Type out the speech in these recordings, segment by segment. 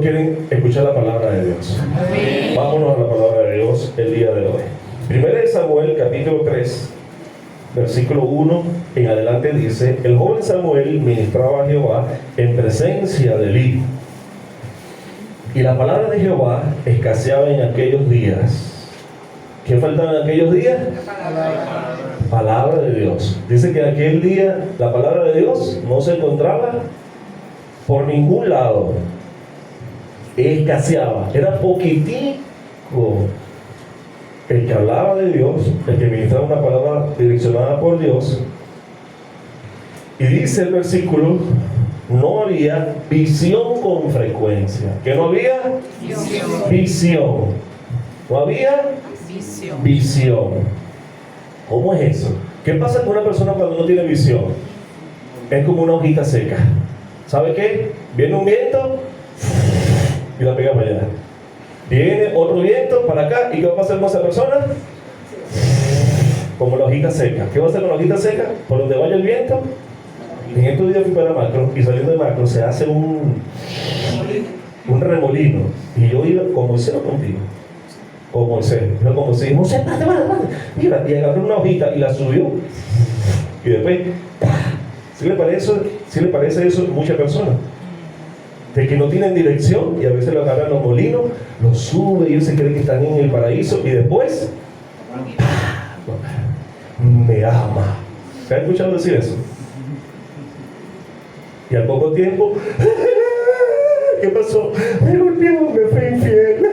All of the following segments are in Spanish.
quieren escuchar la palabra de Dios? Amén. Vámonos a la palabra de Dios el día de hoy. Primero de Samuel, capítulo 3, versículo 1 en adelante dice: el joven Samuel ministraba a Jehová en presencia de Elí. Y la palabra de Jehová escaseaba en aquellos días. ¿Qué faltaba en aquellos días? Palabra de Dios. Dice que en aquel día la palabra de Dios no se encontraba por ningún lado. Escaseaba. Era poquitico el que hablaba de Dios, el que ministraba una palabra direccionada por Dios. Y dice el versículo: no había visión con frecuencia. ¿Qué no había? Visión. No había visión. ¿Cómo es eso? ¿Qué pasa con una persona cuando no tiene visión? Es como una hojita seca. ¿Sabe qué? Viene un viento y la pega para allá. Viene otro viento para acá. ¿Y qué va a pasar con esa persona? Como la hojita seca. ¿Qué va a hacer con la hojita seca? Por donde vaya el viento. En estos días fui para Macro, y saliendo de Macro se hace un remolino. Y yo iba como hicieron contigo, como Moisés, no como si Moisés, mira, y agarró una hojita y la subió. Y después, ¿sí le parece eso a muchas personas? De que no tienen dirección y a veces lo agarran los molinos, lo suben y ellos se creen que están en el paraíso y después, me ama. ¿Se ha escuchado decir eso? Y al poco tiempo, ¿qué pasó? Me golpeó, me fue infiel.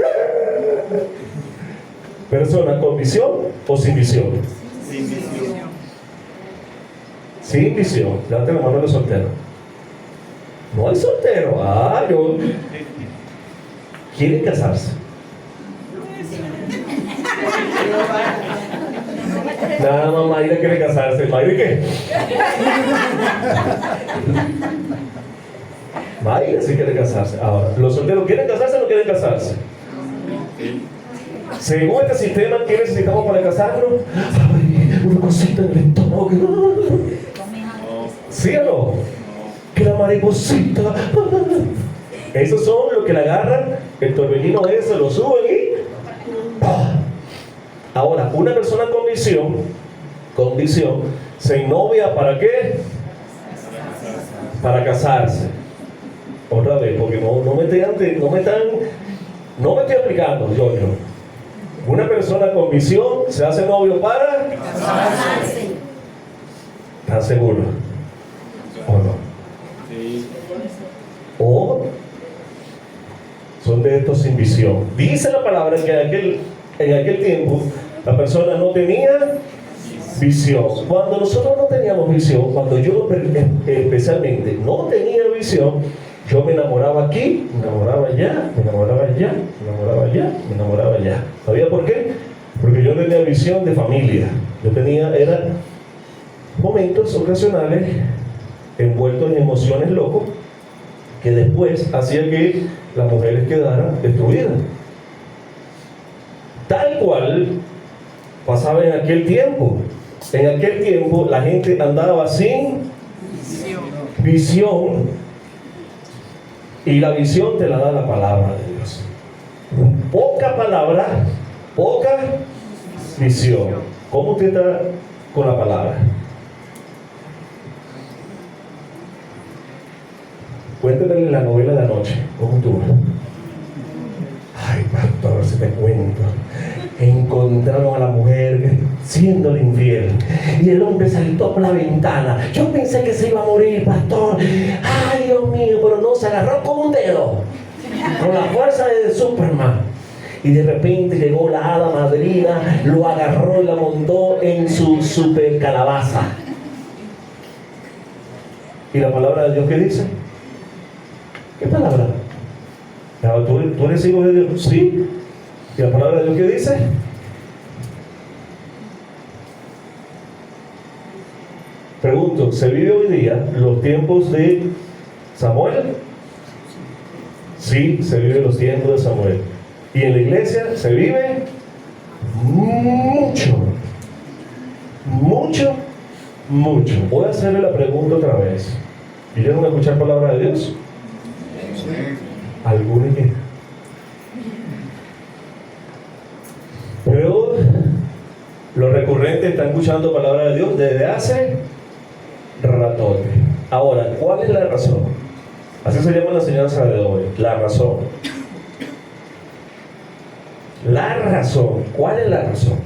¿Persona con visión o sin visión? Sin visión. Sin visión. Levante la mano a los solteros. No hay soltero. Yo. ¿Quieren casarse? Nada más Mayra quiere casarse. ¿Mayra qué? Mayra sí quiere casarse. Ahora, ¿los solteros quieren casarse o no quieren casarse? Según este sistema, ¿qué necesitamos para casarnos? Ay, una cosita en el estómago. ¿Sí o no? Que la mariposita. Esos son los que la agarran, el torbellino ese, lo suben y... Ahora, una persona con visión, se novia ¿para qué? Para casarse. Otra vez, porque no me estoy explicando, yo. Una persona con visión se hace novio para casarse. ¿Estás seguro? ¿O no? Sí. O son de estos sin visión. Dice la palabra que en aquel tiempo la persona no tenía visión. Cuando nosotros no teníamos visión, cuando yo especialmente no tenía visión, yo me enamoraba aquí, me enamoraba allá, me enamoraba allá, me enamoraba allá, me enamoraba allá. ¿Sabía por qué? Porque yo tenía visión de familia. Eran momentos ocasionales envueltos en emociones locas que después hacía que las mujeres quedaran destruidas. Tal cual pasaba en aquel tiempo. En aquel tiempo la gente andaba sin visión. Y la visión te la da la palabra de Dios. Poca palabra, poca visión. ¿Cómo usted está con la palabra? Cuéntame la novela de anoche. ¿Cómo estuvo? Ay, pastor, si te cuento. Encontraron a la mujer siendo infiel y el hombre saltó por la ventana. Yo pensé que se iba a morir, pastor. Ay, Dios mío, pero no, se agarró con un dedo, con la fuerza de Superman. Y de repente llegó la hada madrina, lo agarró y la montó en su super calabaza. ¿Y la palabra de Dios qué dice? ¿Qué palabra? ¿Tú eres hijo de Dios? Sí. ¿Y la palabra de Dios qué dice? Pregunto, ¿se vive hoy día los tiempos de Samuel? Sí, se vive los tiempos de Samuel. Y en la iglesia se vive mucho. Voy a hacerle la pregunta otra vez. ¿Y yo no voy a escuchar palabra de Dios? Algunos que... Pero los recurrentes están escuchando palabra de Dios desde hace ratones. Ahora, ¿cuál es la razón? Así se llama la enseñanza de hoy, la razón. La razón, ¿cuál es la razón?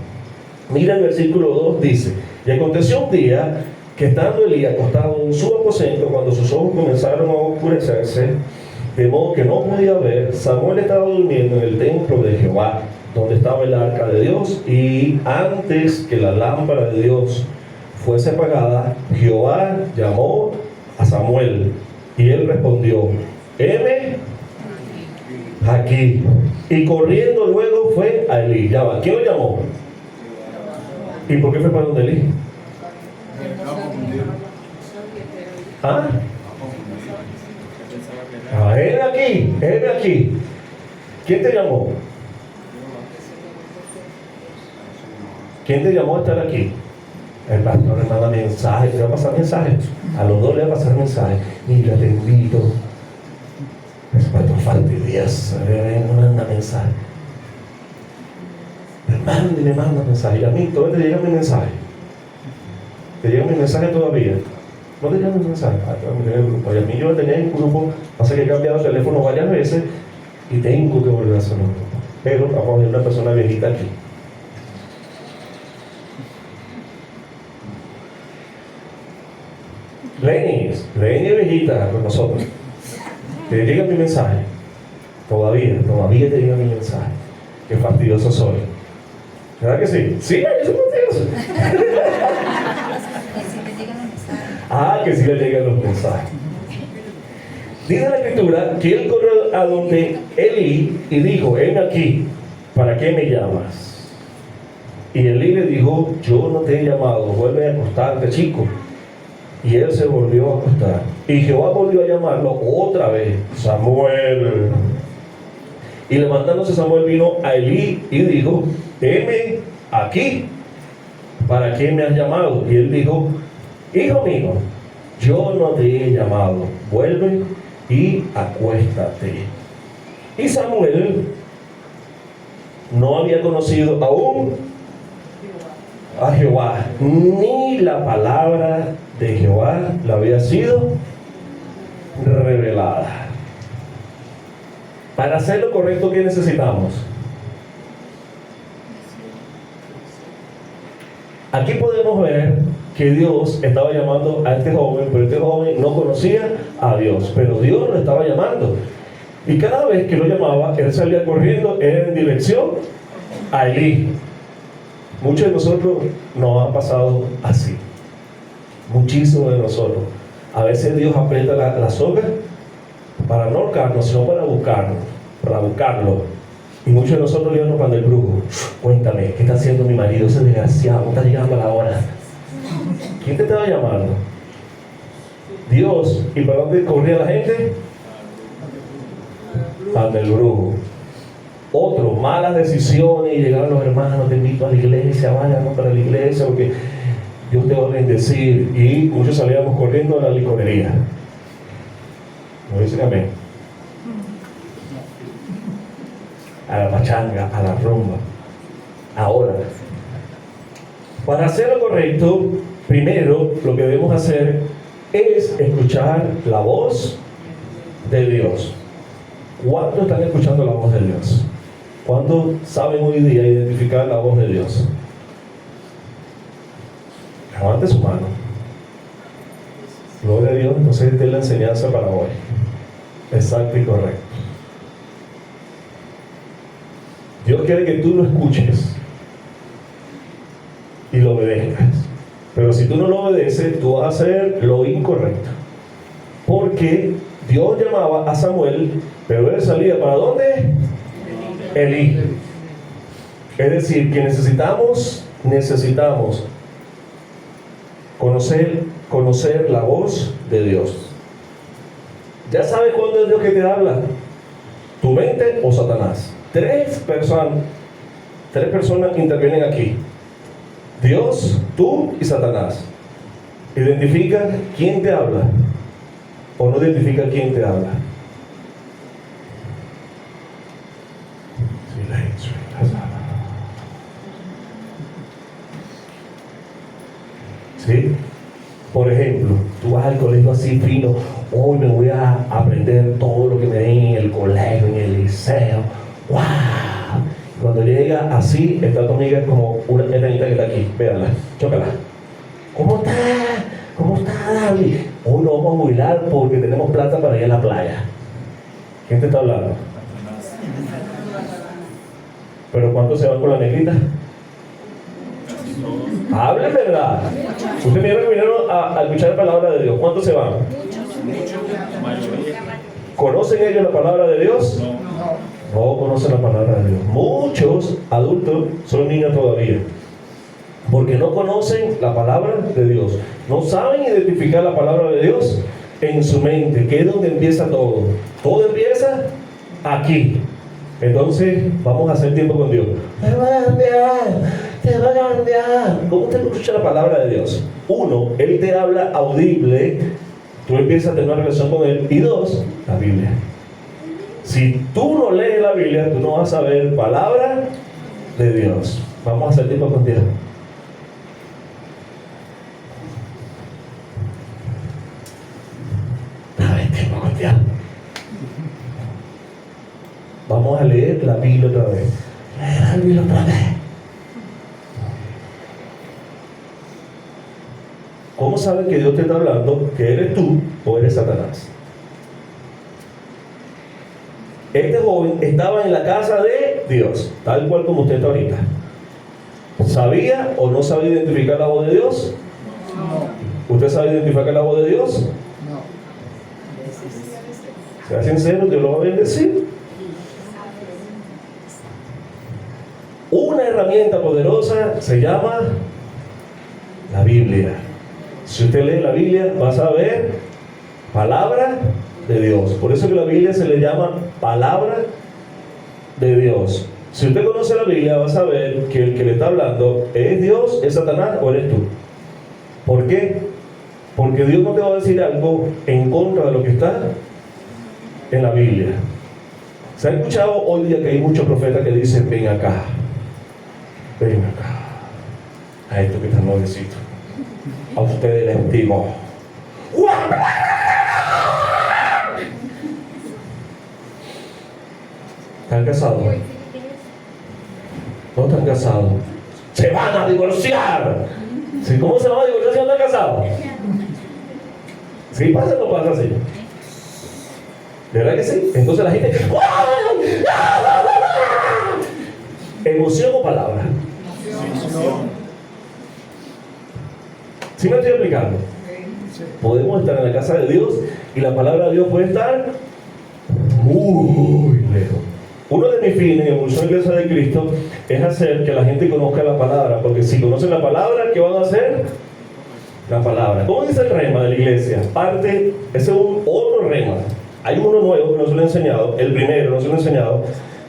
Mira el versículo 2, dice: y aconteció un día que estando Elí acostado en su aposento, cuando sus ojos comenzaron a oscurecerse, de modo que no podía ver, Samuel estaba durmiendo en el templo de Jehová, donde estaba el arca de Dios, y antes que la lámpara de Dios fuese apagada, Jehová llamó a Samuel, y él respondió: heme aquí. Y corriendo luego fue a Elí. Ya va, ¿quién lo llamó? ¿Y por qué fue para donde Elí? ¿Ah? Heme aquí, heme aquí. ¿Quién te llamó? ¿Quién te llamó a estar aquí? El pastor le manda mensaje, te va a pasar mensaje. A los dos le va a pasar mensaje. Mira, te invito. El pastor fastidioso, me manda mensaje. Me manda mensaje. Y a mí todavía te llega mi mensaje. ¿Te llega mi mensaje todavía? ¿No te llega mi mensaje? Me llega el grupo. Y a mí yo lo tenía en un grupo. Pasa que he cambiado el teléfono varias veces y tengo que volver a hacer un grupo. Pero vamos a ver una persona viejita aquí. Lenny es viejita con nosotros. Te llega mi mensaje. Todavía te llega mi mensaje. Qué fastidioso soy. ¿Verdad que sí? Sí, yo soy fastidioso. Que sí le llegan los mensajes. Dice la escritura que él corrió a donde Elí y dijo: ven aquí, ¿para qué me llamas? Y Elí le dijo: yo no te he llamado, vuelve a acostarte, chico. Y él se volvió a acostar. Y Jehová volvió a llamarlo otra vez: Samuel. Y levantándose Samuel vino a Elí y dijo: heme aquí, ¿para qué me has llamado? Y él dijo: hijo mío, yo no te he llamado, vuelve y acuéstate. Y Samuel no había conocido aún a Jehová, ni la palabra de Jehová le había sido revelada. Para hacer lo correcto, ¿qué necesitamos? Aquí podemos ver que Dios estaba llamando a este joven, pero este joven no conocía a Dios, pero Dios lo estaba llamando. Y cada vez que lo llamaba, él salía corriendo en dirección a Elí. Muchos de nosotros nos han pasado así. Muchísimos de nosotros. A veces Dios aprieta la soga para no ahorcarnos, sino para buscarlo. Y muchos de nosotros le íbamos cuando el brujo: cuéntame, ¿qué está haciendo mi marido ese desgraciado? ¿Cómo está llegando a la hora? ¿Quién te estaba llamando? Dios. ¿Y para dónde corría la gente? Para el brujo. Otro, malas decisiones, y llegaron los hermanos: te invito a la iglesia, vayan para la iglesia porque Dios te va a bendecir. Y muchos salíamos corriendo a la licorería. ¿No dicen amén? A la pachanga, a la rumba. Ahora, para hacer lo correcto, primero lo que debemos hacer es escuchar la voz de Dios. ¿Cuántos están escuchando la voz de Dios? ¿Cuántos saben hoy día identificar la voz de Dios? Levante su mano. Gloria a Dios. Entonces esta es la enseñanza para hoy. Exacto y correcto. Dios quiere que tú lo escuches y lo obedezcas. Pero si tú no lo obedeces, tú vas a hacer lo incorrecto. Porque Dios llamaba a Samuel, pero él salía ¿para dónde? Elí. Es decir, que necesitamos conocer la voz de Dios. ¿Ya sabes cuándo es Dios que te habla? ¿Tu mente o Satanás? Tres personas intervienen aquí: Dios, tú y Satanás. ¿Identifica quién te habla o no identifica quién te habla? Por ejemplo, tú vas al colegio así fino, hoy me voy a aprender todo lo que me den en el colegio, en el liceo. ¡Wow! Cuando llega así, está tu amiga como una enanita que está aquí. Véanla, chócala. ¿Cómo está? ¿Cómo está, David? Hoy nos vamos a jubilar porque tenemos plata para ir a la playa. ¿Quién te está hablando? ¿Pero cuántos se van con la negrita? Hablen verdad. Ustedes vinieron a escuchar la palabra de Dios. ¿Cuántos se van? ¿Conocen ellos la palabra de Dios? No conocen la palabra de Dios. Muchos adultos son niños todavía, porque no conocen la palabra de Dios. No saben identificar la palabra de Dios en su mente, que es donde empieza todo. Todo empieza aquí. Entonces, vamos a hacer tiempo con Dios. Te va a cambiar. ¿Cómo usted escucha la palabra de Dios? Uno, Él te habla audible, tú empiezas a tener una relación con Él. Y dos, la Biblia. Si tú no lees la Biblia, tú no vas a ver palabra de Dios. Vamos a hacer tiempo con Dios. A ver, tiempo con Dios. Vamos a leer la Biblia otra vez. Leer la Biblia otra vez. ¿Cómo sabes que Dios te está hablando? ¿Que eres tú o eres Satanás? Este joven estaba en la casa de Dios, tal cual como usted está ahorita. ¿Sabía o no sabía identificar la voz de Dios? No. ¿Usted sabe identificar la voz de Dios? No. Sea sincero, Dios lo va a bendecir. Una herramienta poderosa se llama la Biblia. Si usted lee la Biblia, va a saber palabra de Dios. Por eso que la Biblia se le llama palabra de Dios. Si usted conoce la Biblia, va a saber que el que le está hablando es Dios, es Satanás o eres tú. ¿Por qué? Porque Dios no te va a decir algo en contra de lo que está en la Biblia. ¿Se ha escuchado hoy día que hay muchos profetas que dicen, ven acá, a esto que está nuevecito, a ustedes les digo, ¿están casados? No están casados. Se van a divorciar. ¿Sí? ¿Cómo se van a divorciar si no están casados? ¿Sí pasa o no pasa así? ¿De verdad que sí? Entonces la gente, ¿emoción o palabra? ¿Sí me estoy explicando? Podemos estar en la casa de Dios y la palabra de Dios puede estar muy lejos. Uno de mis fines en Evolución Iglesia de Cristo es hacer que la gente conozca la palabra, porque si conocen la palabra, ¿qué van a hacer? La palabra. ¿Cómo dice el rema de la iglesia? Ese es otro rema. Hay uno nuevo que no se lo he enseñado, el primero no se lo he enseñado,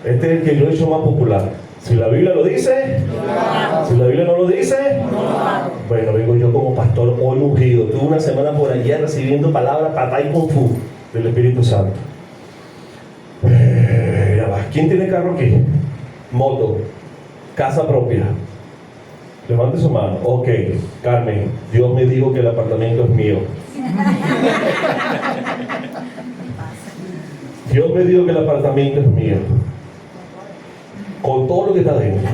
este es el que yo he hecho más popular. Si la Biblia lo dice, si la Biblia no lo dice, bueno, vengo yo como pastor hoy ungido. Tuve una semana por allá recibiendo palabras patá y kung fu del Espíritu Santo. ¿Quién tiene carro aquí? Moto, casa propia. Levante su mano. Ok, Carmen, Dios me dijo que el apartamento es mío. Dios me dijo que el apartamento es mío. Con todo lo que está dentro.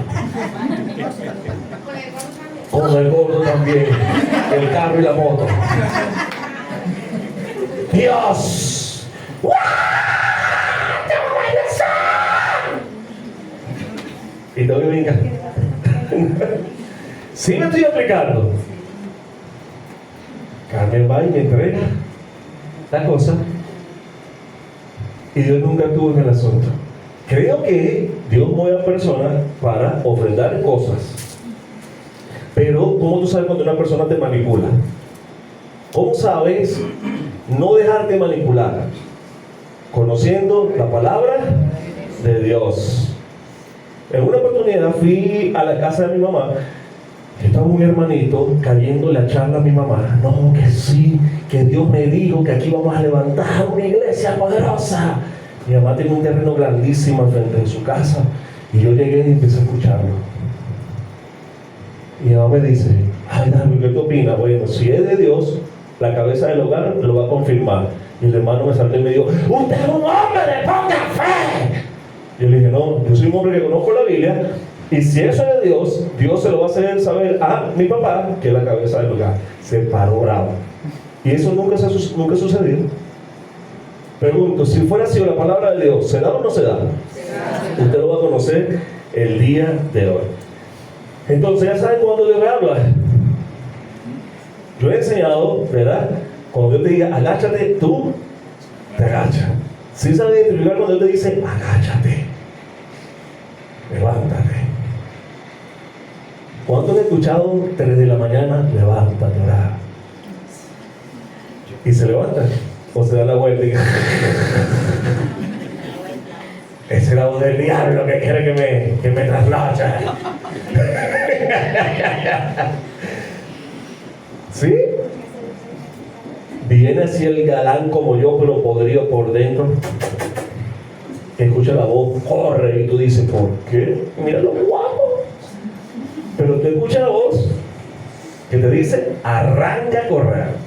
Con el gordo también. El carro y la moto. Dios. Y tengo que brincar. ¿Sí me estoy aplicando? Carmen va y me entrega la cosa y Dios nunca estuvo en el asunto. Creo que Dios mueve a personas para ofrendar cosas, pero ¿cómo tú sabes cuando una persona te manipula? ¿Cómo sabes no dejarte manipular? Conociendo la palabra de Dios. En una oportunidad fui a la casa de mi mamá. Estaba un hermanito cayéndole a charla a mi mamá. No, que sí, que Dios me dijo que aquí vamos a levantar una iglesia poderosa. Mi mamá tiene un terreno grandísimo al frente de su casa. Y yo llegué y empecé a escucharlo. Y mi mamá me dice, ay, David, ¿qué te opinas? Bueno, si es de Dios, la cabeza del hogar, lo va a confirmar. Y el hermano me saltó y me dijo: usted es un hombre de poca fe. Yo le dije: no, yo soy un hombre que conozco la Biblia, y si eso es de Dios, Dios se lo va a hacer saber a mi papá, que es la cabeza del hogar. Se paró bravo. Y eso nunca sucedió. Pregunto, si fuera así la palabra de Dios, ¿se da o no se da? Usted lo va a conocer el día de hoy. Entonces, ya saben cuando Dios me habla. Yo he enseñado, ¿verdad? Cuando Dios te diga agáchate, tú te agachas. ¿Sí sabes identificar cuando Dios te dice agáchate, levántate? ¿Cuántos han escuchado 3 de la mañana, levántate, orar? Y se levantan o se dan la vuelta y esa es la voz del diablo que quiere que me trasnoche. ¿Sí? Viene así el galán como yo, pero podrido por dentro. Escucha la voz, corre, y tú dices: ¿por qué? Mira lo guapo. Pero tú escuchas la voz que te dice: arranca a correr.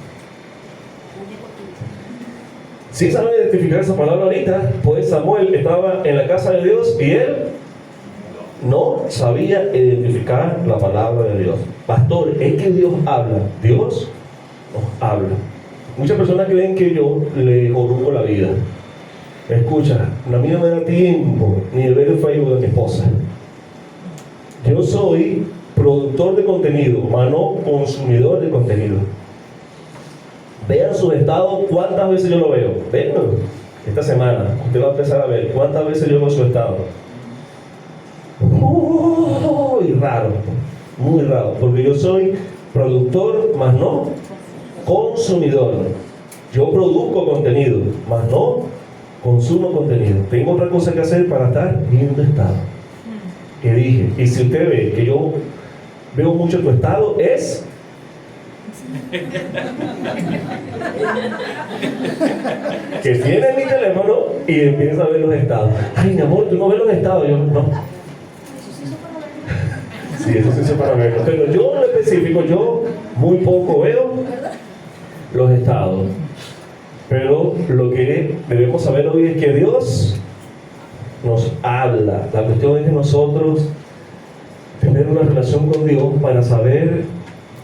Si saben identificar esa palabra ahorita, pues Samuel estaba en la casa de Dios y él no sabía identificar la palabra de Dios. Pastor, es que Dios habla. Dios nos habla. Muchas personas creen que yo le orugo la vida. Escucha, a mí no me da tiempo ni de ver el Facebook de mi esposa. Yo soy productor de contenido, mas no consumidor de contenido. Vean sus estados, cuántas veces yo lo veo. Véanlo. Esta semana, usted va a empezar a ver cuántas veces yo veo su estado. Muy raro, porque yo soy productor, más no consumidor. Yo produzco contenido, más no consumo contenido. Tengo otra cosa que hacer para estar viendo estado. Que dije, y si usted ve que yo veo mucho tu estado, es que tiene mi teléfono y empieza a ver los estados. Ay, mi amor, tú no ves los estados. Yo, no. Sí, eso sí se para verlo. Pero yo en lo específico, yo muy poco veo los estados. Pero lo que debemos saber hoy es que Dios nos habla. La cuestión es que nosotros tener una relación con Dios para saber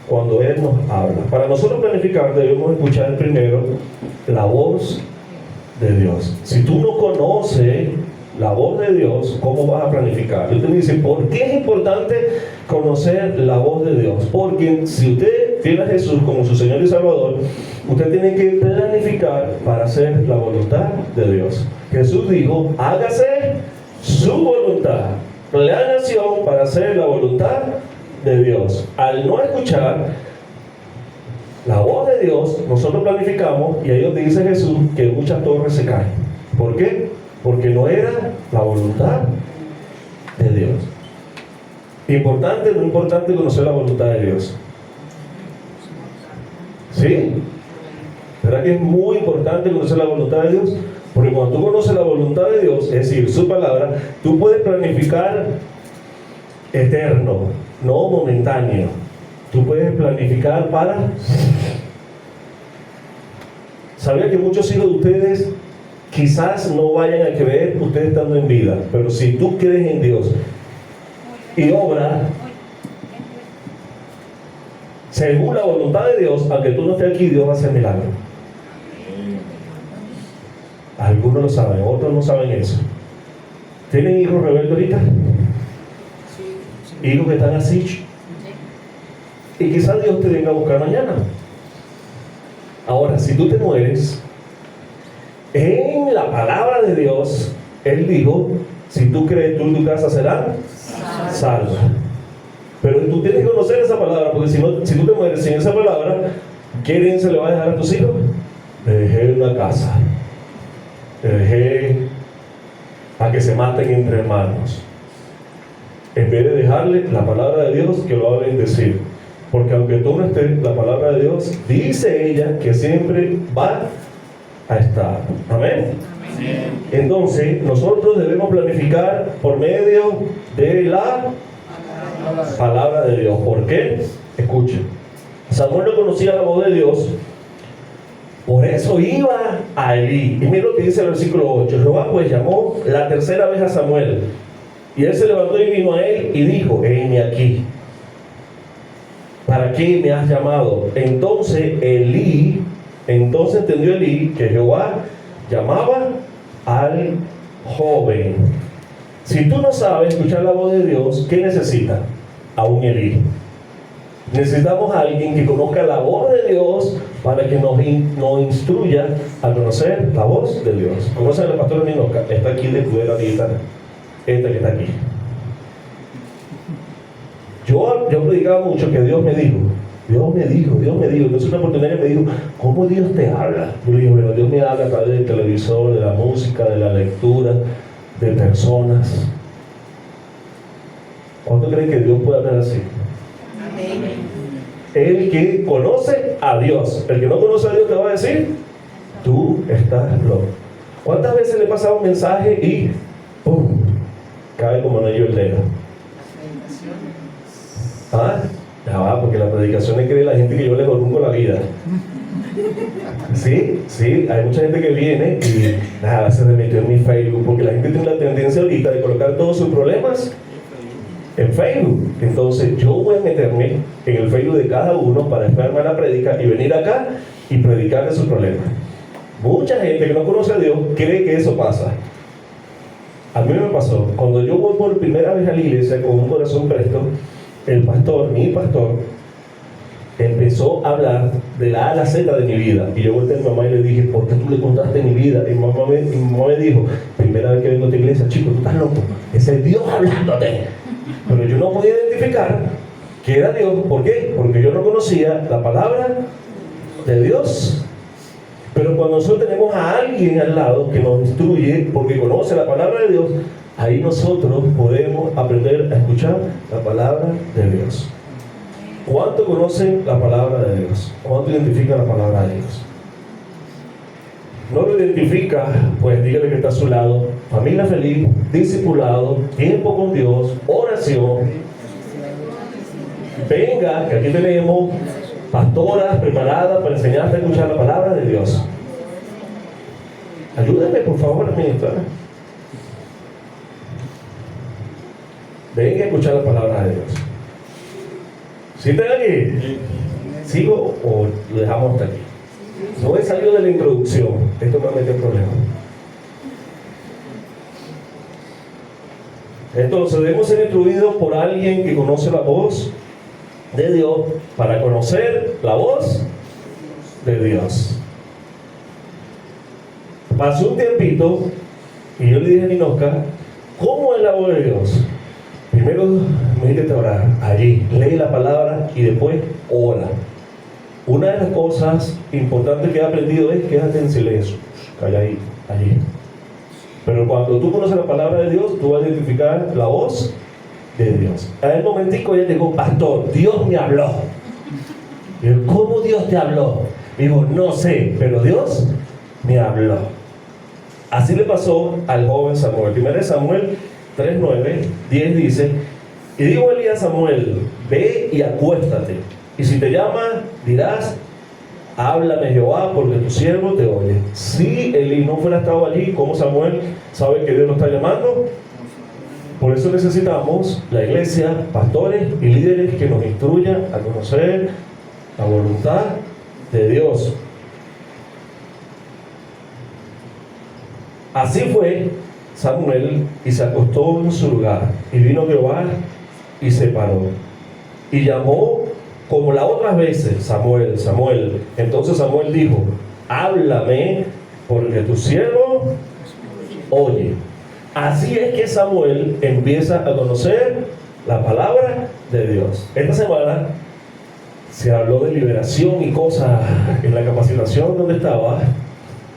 cuando Él nos habla. Para nosotros planificar debemos escuchar primero la voz de Dios. Si tú no conoces la voz de Dios, ¿cómo vas a planificar? Y usted me dice: ¿por qué es importante conocer la voz de Dios? Porque si usted tiene a Jesús como su Señor y Salvador, usted tiene que planificar para hacer la voluntad de Dios. Jesús dijo: hágase su voluntad. Planeación para hacer la voluntad de Dios. Al no escuchar la voz de Dios, nosotros planificamos, y ahí donde dice Jesús que muchas torres se caen. ¿Por qué? Porque no era la voluntad de Dios. ¿Importante o no importante conocer la voluntad de Dios? ¿Sí? ¿Verdad que es muy importante conocer la voluntad de Dios? Porque cuando tú conoces la voluntad de Dios, es decir, su palabra, tú puedes planificar eterno, no momentáneo. Tú puedes planificar para... ¿Sabía que muchos hijos de ustedes quizás no vayan a creer ustedes estando en vida? Pero si tú crees en Dios y obras según la voluntad de Dios, aunque tú no estés aquí, Dios va a hacer milagros. Algunos lo saben, otros no saben eso. ¿Tienen hijos rebeldes ahorita? Hijos que están así. Y quizás Dios te venga a buscar mañana. Ahora, si tú te mueres, en la palabra de Dios, Él dijo: si tú crees, tú y tu casa serán salvos. Pero tú tienes que conocer esa palabra, porque si tú te mueres sin esa palabra, ¿qué herencia le vas a dejar a tus hijos? Te dejé una casa, te dejé a que se maten entre hermanos, en vez de dejarle la palabra de Dios que lo va a bendecir. Porque aunque tú no estés, la palabra de Dios dice ella que siempre va a estar. Amén. Entonces nosotros debemos planificar por medio de la palabra de Dios. ¿Por qué? Escuchen. Samuel no conocía la voz de Dios Por eso iba a Elí. Y mira lo que dice el versículo 8. Jehová pues llamó la tercera vez a Samuel. Y él se levantó y vino a él y dijo: heme aquí. ¿Para qué me has llamado? Entonces entendió Elí que Jehová llamaba al joven. Si tú no sabes escuchar la voz de Dios, ¿qué necesitas? A un Elí. Necesitamos a alguien que conozca la voz de Dios para que nos instruya a conocer la voz de Dios. ¿Conocen al pastor Ninoca? Está aquí de Tudela Digital. Esta que está aquí. Yo predicaba mucho que Dios me dijo. Entonces una oportunidad me dijo: ¿cómo Dios te habla? Yo le dije: bueno, Dios me habla a través del televisor, de la música, de la lectura, de personas. ¿Cuánto creen que Dios puede hablar así? El que conoce a Dios. El que no conoce a Dios te va a decir: tú estás loco. ¿Cuántas veces le pasa un mensaje y ¡pum!, cae como anillo el dedo? Ya va, porque la predicación es que ve la gente que yo le corrompo la vida. Sí, hay mucha gente que viene y nada, se metió en mi Facebook, porque la gente tiene la tendencia ahorita de colocar todos sus problemas en Facebook. Entonces yo voy a meterme en el Facebook de cada uno para esperarme a la prédica y venir acá y predicarle sus problemas. Mucha gente que no conoce a Dios cree que eso pasa. A mí me pasó, cuando yo voy por primera vez a la iglesia con un corazón presto, mi pastor, empezó a hablar de la A a la Z de mi vida. Y yo volteé a mi mamá y le dije: ¿por qué tú le contaste mi vida? Y mi mamá me dijo: primera vez que vengo a tu iglesia, chico, tú estás loco, ese es Dios hablándote. Pero yo no podía identificar que era Dios. ¿Por qué? Porque yo no conocía la palabra de Dios. Pero cuando nosotros tenemos a alguien al lado que nos instruye, porque conoce la palabra de Dios, ahí nosotros podemos aprender a escuchar la palabra de Dios. ¿Cuánto conocen la palabra de Dios? ¿Cuánto identifican la palabra de Dios? No lo identifica, pues dígale que está a su lado: familia feliz, discipulado, tiempo con Dios, oración. Venga, que aquí tenemos pastoras preparadas para enseñarte a escuchar la palabra de Dios. Ayúdenme, por favor, a ministrar. Venga a escuchar la palabra de Dios. ¿Sí están aquí? ¿Sigo o lo dejamos hasta aquí? No he salido de la introducción. Esto me mete en problemas. Entonces debemos ser instruidos por alguien que conoce la voz de Dios para conocer la voz de Dios. Pasó un tiempito y yo le dije a Ninoca: ¿cómo es la voz de Dios? Primero métete a orar allí, lee la palabra y después ora. Una de las cosas importantes que he aprendido es: quédate en silencio, calladito, allí. Pero cuando tú conoces la palabra de Dios, tú vas a identificar la voz de Dios. En el momentico ella dijo: pastor, Dios me habló. Y yo: ¿cómo Dios te habló? Digo: no sé, pero Dios me habló. Así le pasó al joven Samuel. 1 Samuel 3:9, 10 dice: y dijo Elí a Samuel: ve y acuéstate, y si te llama, dirás: háblame Jehová, porque tu siervo te oye. Si Elí no fuera estado allí, ¿cómo Samuel sabe que Dios lo está llamando? Por eso necesitamos la iglesia, pastores y líderes que nos instruyan a conocer la voluntad de Dios. Así fue Samuel, y se acostó en su lugar, y vino Jehová y se paró y llamó como las otras veces: Samuel, Samuel. Entonces Samuel dijo: háblame, porque tu siervo oye. Así es que Samuel empieza a conocer la palabra de Dios. Esta semana se habló de liberación y cosas en la capacitación donde estaba,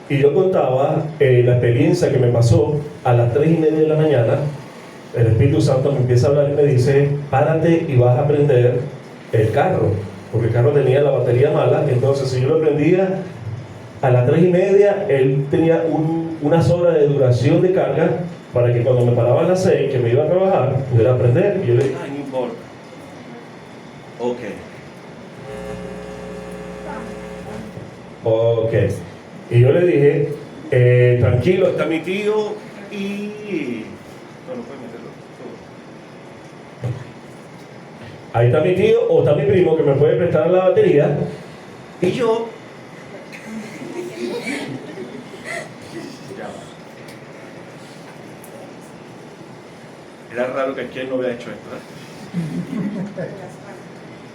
y yo contaba la experiencia que me pasó a las 3:30 de la mañana. El Espíritu Santo me empieza a hablar y me dice: párate y vas a prender el carro, porque el carro tenía la batería mala. Entonces, si yo lo prendía a las 3:30, él tenía unas horas de duración de carga para que cuando me paraba a las 6, que me iba a trabajar, pudiera prender. Y yo le dije: ay, no importa. Ok. Ok. Y yo le dije, tranquilo, está mi tío y... No puedes meterlo todo. Ahí está mi tío o está mi primo que me puede prestar la batería. Y yo... Era raro que aquí él no hubiera hecho esto, ¿eh?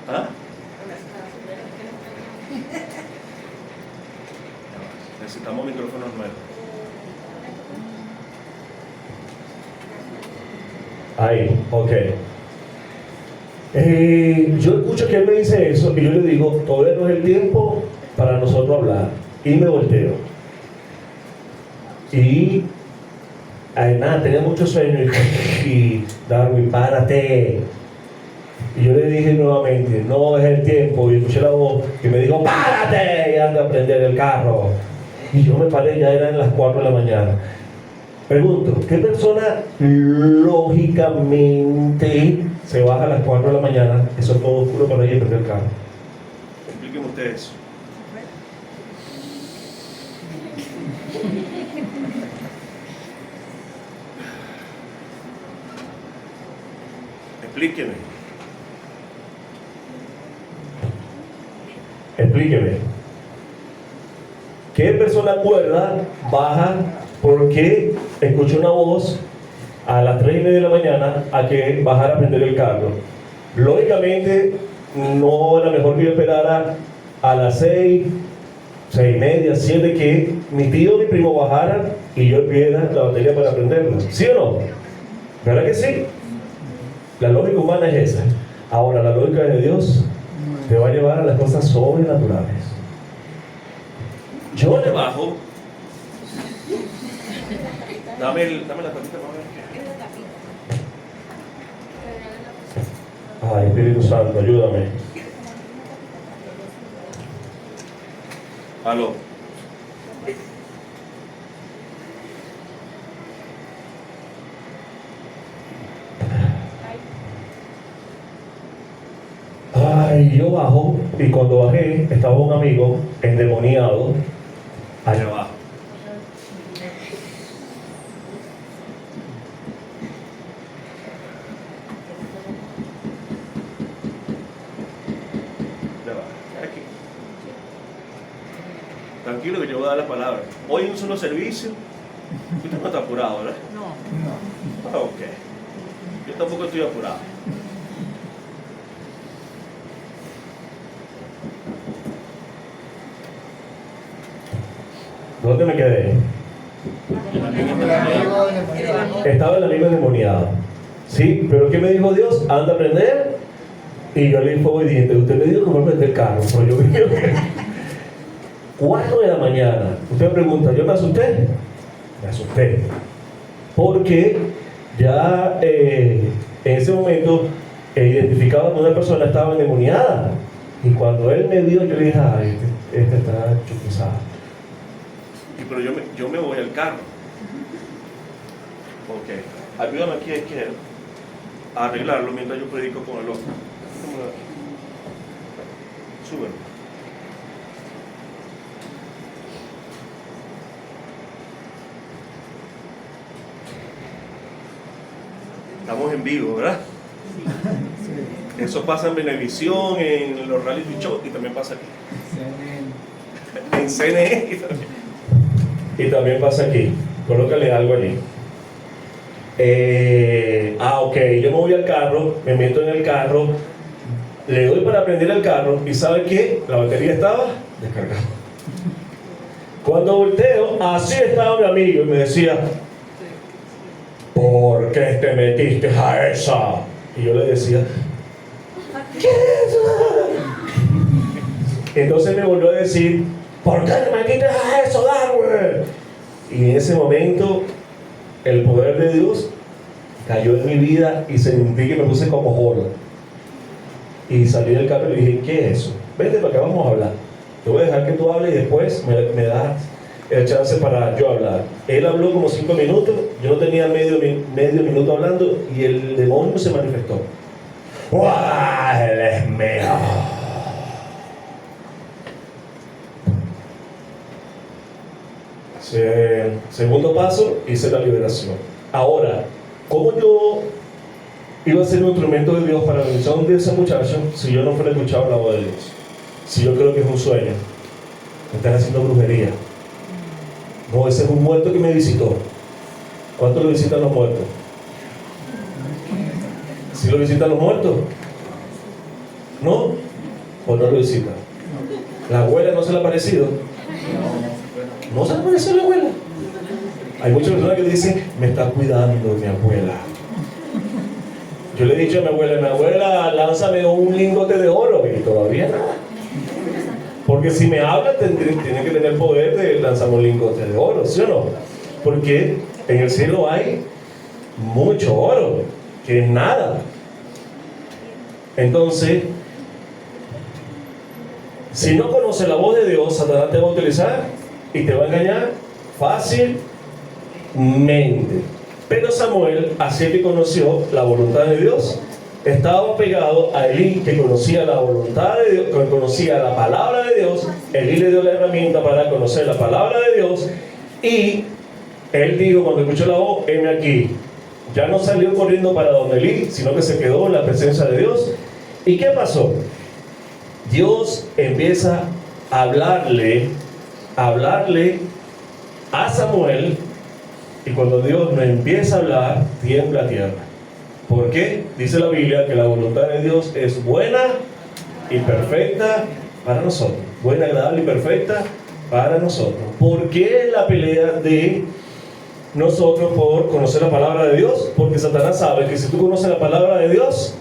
¿Ah? Necesitamos micrófonos nuevos. Ahí, ok. Yo escucho que él me dice eso y yo le digo, todavía no es el tiempo para nosotros hablar. Y me volteo. Y nada, tenía mucho sueño y Darwin, párate. Y yo le dije nuevamente, no es el tiempo. Y escuché la voz que me dijo, párate y anda a prender el carro. Y yo me paré, ya eran las 4 de la mañana. Pregunto, ¿qué persona lógicamente se baja a las 4 de la mañana, eso es todo oscuro para ir a prender el carro? Explíquenme ustedes eso. Explíqueme. Explíqueme. ¿Qué persona cuerda baja porque escuchó una voz a las 3:30 de la mañana a que bajara a prender el carro? Lógicamente, no era mejor que yo esperara a las 6, 6:30, 7 que mi tío o mi primo bajaran y yo pidiera la batería para prenderla. ¿Sí o no? ¿Verdad que sí? La lógica humana es esa. Ahora, la lógica de Dios te va a llevar a las cosas sobrenaturales. Yo le bajo. Dame la tapita para ver. Ay, Espíritu Santo, ayúdame. Aló. Ay, yo bajo y cuando bajé estaba un amigo endemoniado allá abajo. Aquí. Tranquilo que yo voy a dar la palabra. Hoy un solo servicio. Usted no está apurado, ¿verdad? No. Ok. Yo tampoco estoy apurado. ¿Dónde me quedé? Estaba el amigo endemoniado. Sí, pero ¿qué me dijo Dios? Anda a prender. Y yo le dije obediente. Usted me dijo que voy a prender el carro. Pero yo vi 4 de la mañana. Usted me pregunta, ¿yo me asusté? Me asusté. Porque ya en ese momento identificaba que una persona estaba endemoniada. Y cuando él me vio, yo le dije, ay, este está chupizado. Pero yo me voy al carro. Ok. Ayúdame aquí a izquierda a arreglarlo mientras yo predico con el otro. Súbelo. Estamos en vivo, ¿verdad? Sí. Eso pasa en Venevisión, en los reality shows y también pasa aquí. En CNN y también pasa aquí. Colócale algo allí. Ok, yo me voy al carro, me meto en el carro, le doy para prender el carro y ¿sabe qué? La batería estaba descargada. Cuando volteo, así estaba mi amigo y me decía, ¿por qué te metiste a esa? Y yo le decía, ¿qué es eso? Entonces me volvió a decir, ¿por qué te metiste a eso, Darwin? Y en ese momento el poder de Dios cayó en mi vida y sentí que me puse como Jordan. Y salí del carro y le dije, ¿qué es eso? Vente para acá, vamos a hablar. Te voy a dejar que tú hables y después me das el chance para yo hablar. Él habló como 5 minutos, yo no tenía medio minuto hablando y el demonio se manifestó. ¡Guau! Él es mío. Segundo paso, hice la liberación. Ahora, ¿cómo yo iba a ser un instrumento de Dios para la bendición de ese muchacho si yo no fuera escuchado la voz de Dios? Si yo creo que es un sueño, me están haciendo brujería. No, ese es un muerto que me visitó. ¿Cuántos lo visitan los muertos? ¿Sí lo visitan los muertos? ¿No? ¿O no lo visitan? ¿La abuela no se le ha parecido? ¿No se le ha parecido la abuela? Hay muchas personas que dicen, me está cuidando mi abuela. Yo le he dicho a mi abuela, lánzame un lingote de oro, y todavía nada. Porque si me habla, tiene que tener poder de lanzar un lingote de oro, ¿sí o no? Porque en el cielo hay mucho oro, que es nada. Entonces, si no conoces la voz de Dios, Satanás te va a utilizar y te va a engañar fácilmente. Pero Samuel, así que conoció la voluntad de Dios, estaba pegado a Elí, que conocía la voluntad de Dios, que conocía la palabra de Dios. Elí le dio la herramienta para conocer la palabra de Dios, y él dijo, cuando escuchó la voz, heme aquí. Ya no salió corriendo para donde Elí, sino que se quedó en la presencia de Dios. ¿Y qué pasó? Dios empieza a hablarle a Samuel, y cuando Dios me empieza a hablar, tiembla tierra. ¿Por qué? Dice la Biblia que la voluntad de Dios es buena y perfecta para nosotros. Buena, agradable y perfecta para nosotros. ¿Por qué la pelea de nosotros por conocer la palabra de Dios? Porque Satanás sabe que si tú conoces la palabra de Dios,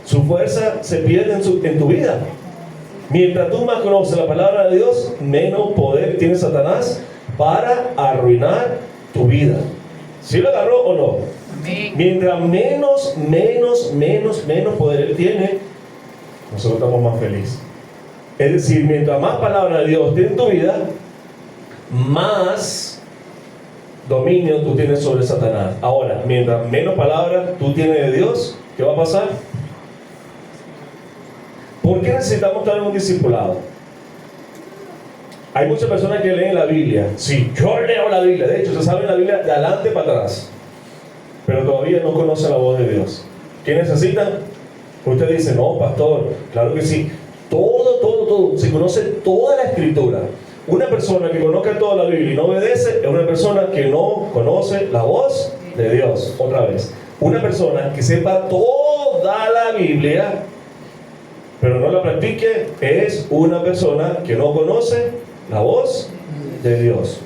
su fuerza se pierde en tu vida. Mientras tú más conoces la palabra de Dios, menos poder tiene Satanás para arruinar tu vida. ¿Sí lo agarró o no? Amén. Mientras menos poder él tiene, nosotros estamos más felices. Es decir, mientras más palabra de Dios tiene en tu vida, más dominio tú tienes sobre Satanás. Ahora, mientras menos palabras tú tienes de Dios, ¿qué va a pasar? ¿Por qué necesitamos estar en un discipulado? Hay muchas personas que leen la Biblia. Sí, yo leo la Biblia. De hecho, se sabe la Biblia de adelante para atrás, pero todavía no conocen la voz de Dios. ¿Qué necesitan? Usted dice, no, pastor, claro que sí. Todo. Se conoce toda la Escritura. Una persona que conozca toda la Biblia y no obedece es una persona que no conoce la voz de Dios. Otra vez. Una persona que sepa toda la Biblia, pero no la practique, es una persona que no conoce la voz de Dios.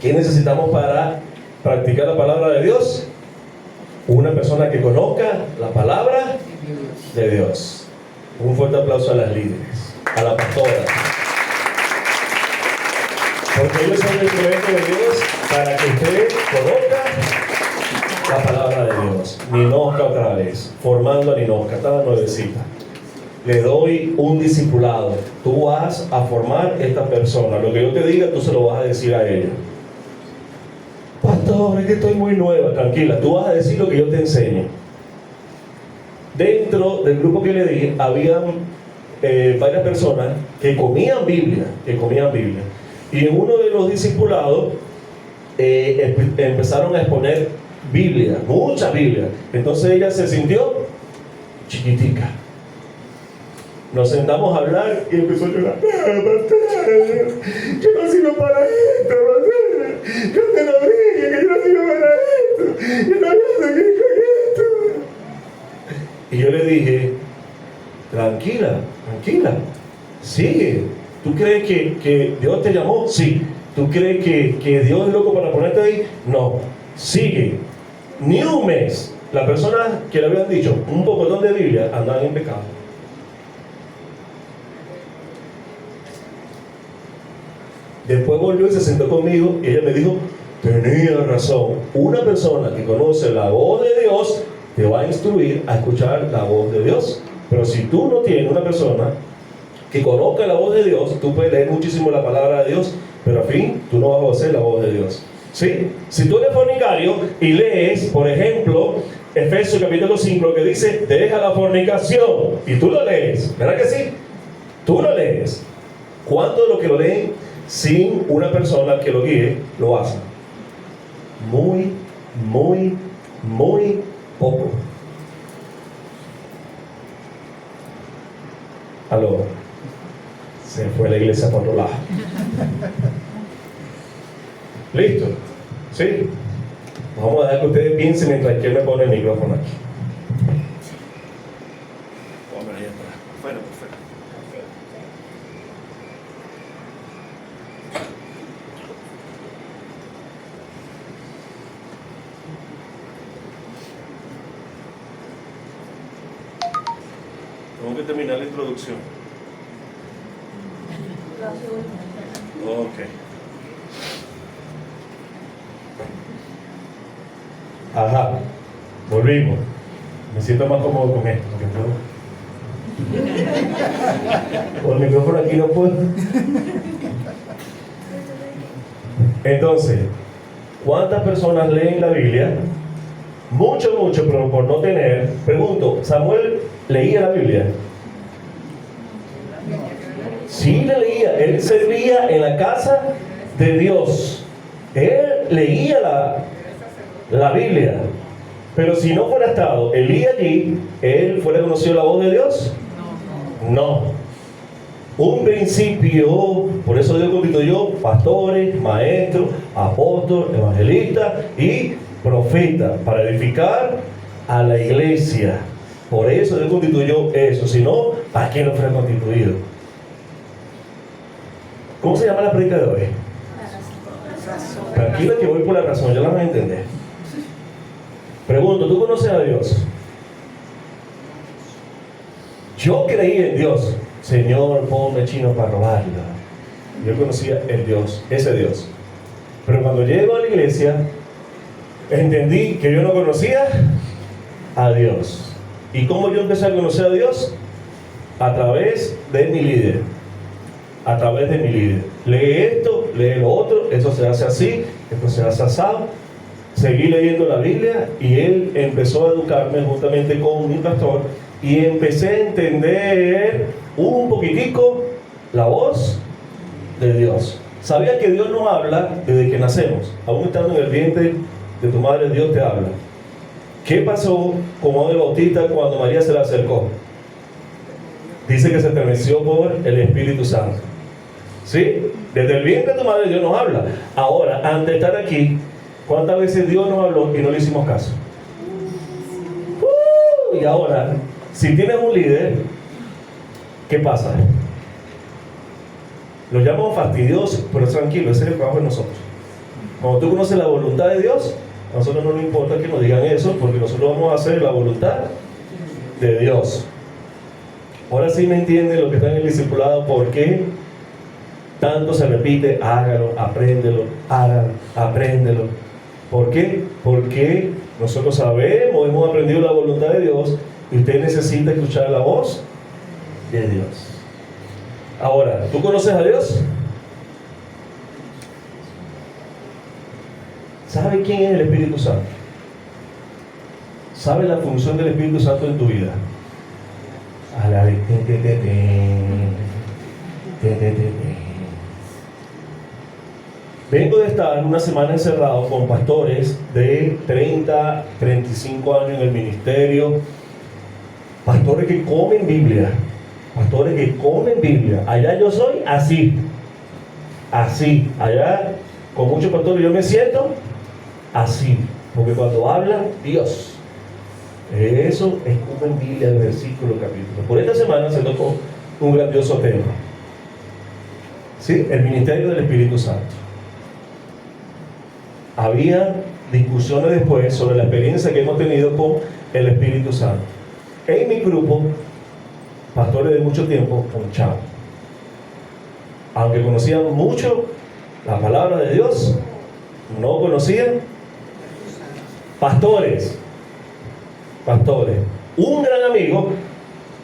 ¿Qué necesitamos para practicar la palabra de Dios? Una persona que conozca la palabra de Dios. Un fuerte aplauso a las líderes, a la pastora, porque ellos son el instrumento de Dios para que usted conozca la palabra de Dios. Ninosca otra vez, formando a Ninosca, estaba nuevecita. Le doy un discipulado. Tú vas a formar esta persona. Lo que yo te diga, tú se lo vas a decir a ella. Pastor, es que estoy muy nueva. Tranquila, tú vas a decir lo que yo te enseño. Dentro del grupo que le di, habían varias personas que comían Biblia. Y en uno de los discipulados empezaron a exponer Biblia, mucha Biblia. Entonces ella se sintió chiquitica. Nos sentamos a hablar y empezó a llorar. Yo no sirvo para esto, yo te lo dije, que yo no sirvo para esto. Yo no voy a seguir con esto. Y yo le dije, tranquila, sigue. ¿Tú crees que Dios te llamó? Sí. ¿Tú crees que Dios es loco para ponerte ahí? No. Sigue. Ni un mes, la persona que le habían dicho un pocotón de Biblia andaban en pecado. Después volvió y se sentó conmigo y ella me dijo, tenía razón. Una persona que conoce la voz de Dios te va a instruir a escuchar la voz de Dios. Pero si tú no tienes una persona que conozca la voz de Dios, tú puedes leer muchísimo la palabra de Dios, pero al fin tú no vas a conocer la voz de Dios. ¿Sí? Si tú eres fornicario y lees, por ejemplo, Efesios capítulo 5, que dice, deja la fornicación, y tú lo lees, ¿verdad que sí? Tú lo lees. ¿Cuántos de los que lo leen sin una persona que lo guíe, lo hace. Muy, muy, muy poco. Aló, se fue la iglesia por otro lado. ¿Listo? ¿Sí? Vamos a dejar que ustedes piensen mientras que me pone el micrófono aquí. Vamos ahí atrás. Bueno, perfecto. Tengo que terminar la introducción. Ok. Ajá, volvimos. Me siento más cómodo con esto. Con el micrófono aquí no puedo. Entonces, ¿cuántas personas leen la Biblia? Mucho, pero por no tener. Pregunto, ¿Samuel leía la Biblia? Sí, la leía. Él servía en la casa de Dios. Él leía la Biblia. Pero si no fuera estado Elí allí, ¿él fuera conocido la voz de Dios? No. Un principio, por eso Dios constituyó pastores, maestros, apóstoles, evangelistas y profetas para edificar a la iglesia. Por eso Dios constituyó eso. Si no, ¿a quién lo fuera constituido? ¿Cómo se llama la predica de hoy? Tranquila que voy por la razón, ya la van a entender. Pregunto, ¿tú conoces a Dios? Yo creí en Dios. Señor, ponme chino para robarla. Yo conocía el Dios, ese Dios. Pero cuando llego a la iglesia, entendí que yo no conocía a Dios. ¿Y cómo yo empecé a conocer a Dios? A través de mi líder. A través de mi líder. Lee esto, lee lo otro, esto se hace así, esto se hace asado. Seguí leyendo la Biblia y él empezó a educarme juntamente con mi pastor y empecé a entender un poquitico la voz de Dios. Sabía que Dios nos habla desde que nacemos. Aún estando en el vientre de tu madre, Dios te habla. ¿Qué pasó con Juan el Bautista cuando María se le acercó? Dice que se estremeció por el Espíritu Santo. ¿Sí? Desde el vientre de tu madre Dios nos habla. Ahora, antes de estar aquí, ¿cuántas veces Dios nos habló y no le hicimos caso? Y ahora, si tienes un líder, ¿qué pasa? Lo llamamos fastidioso, pero tranquilo, ese es el trabajo de nosotros. Cuando tú conoces la voluntad de Dios, a nosotros no nos importa que nos digan eso, porque nosotros vamos a hacer la voluntad de Dios. Ahora sí me entienden lo que está en el discipulado, por qué tanto se repite, hágalo, apréndelo, hágalo, apréndelo. ¿Por qué? Porque nosotros sabemos, hemos aprendido la voluntad de Dios y usted necesita escuchar la voz de Dios. Ahora, ¿tú conoces a Dios? ¿Sabe quién es el Espíritu Santo? ¿Sabe la función del Espíritu Santo en tu vida? A la de Vengo de estar una semana encerrado con pastores de 30, 35 años en el ministerio, pastores que comen Biblia, allá yo soy así, allá con muchos pastores yo me siento así, porque cuando hablan, Dios, eso es comen Biblia, el versículo, capítulo. Por esta semana se tocó un grandioso tema, ¿sí? El ministerio del Espíritu Santo. Había discusiones después sobre la experiencia que hemos tenido con el Espíritu Santo. En mi grupo, pastores de mucho tiempo, ponchados. Aunque conocían mucho la palabra de Dios, no conocían pastores. Un gran amigo,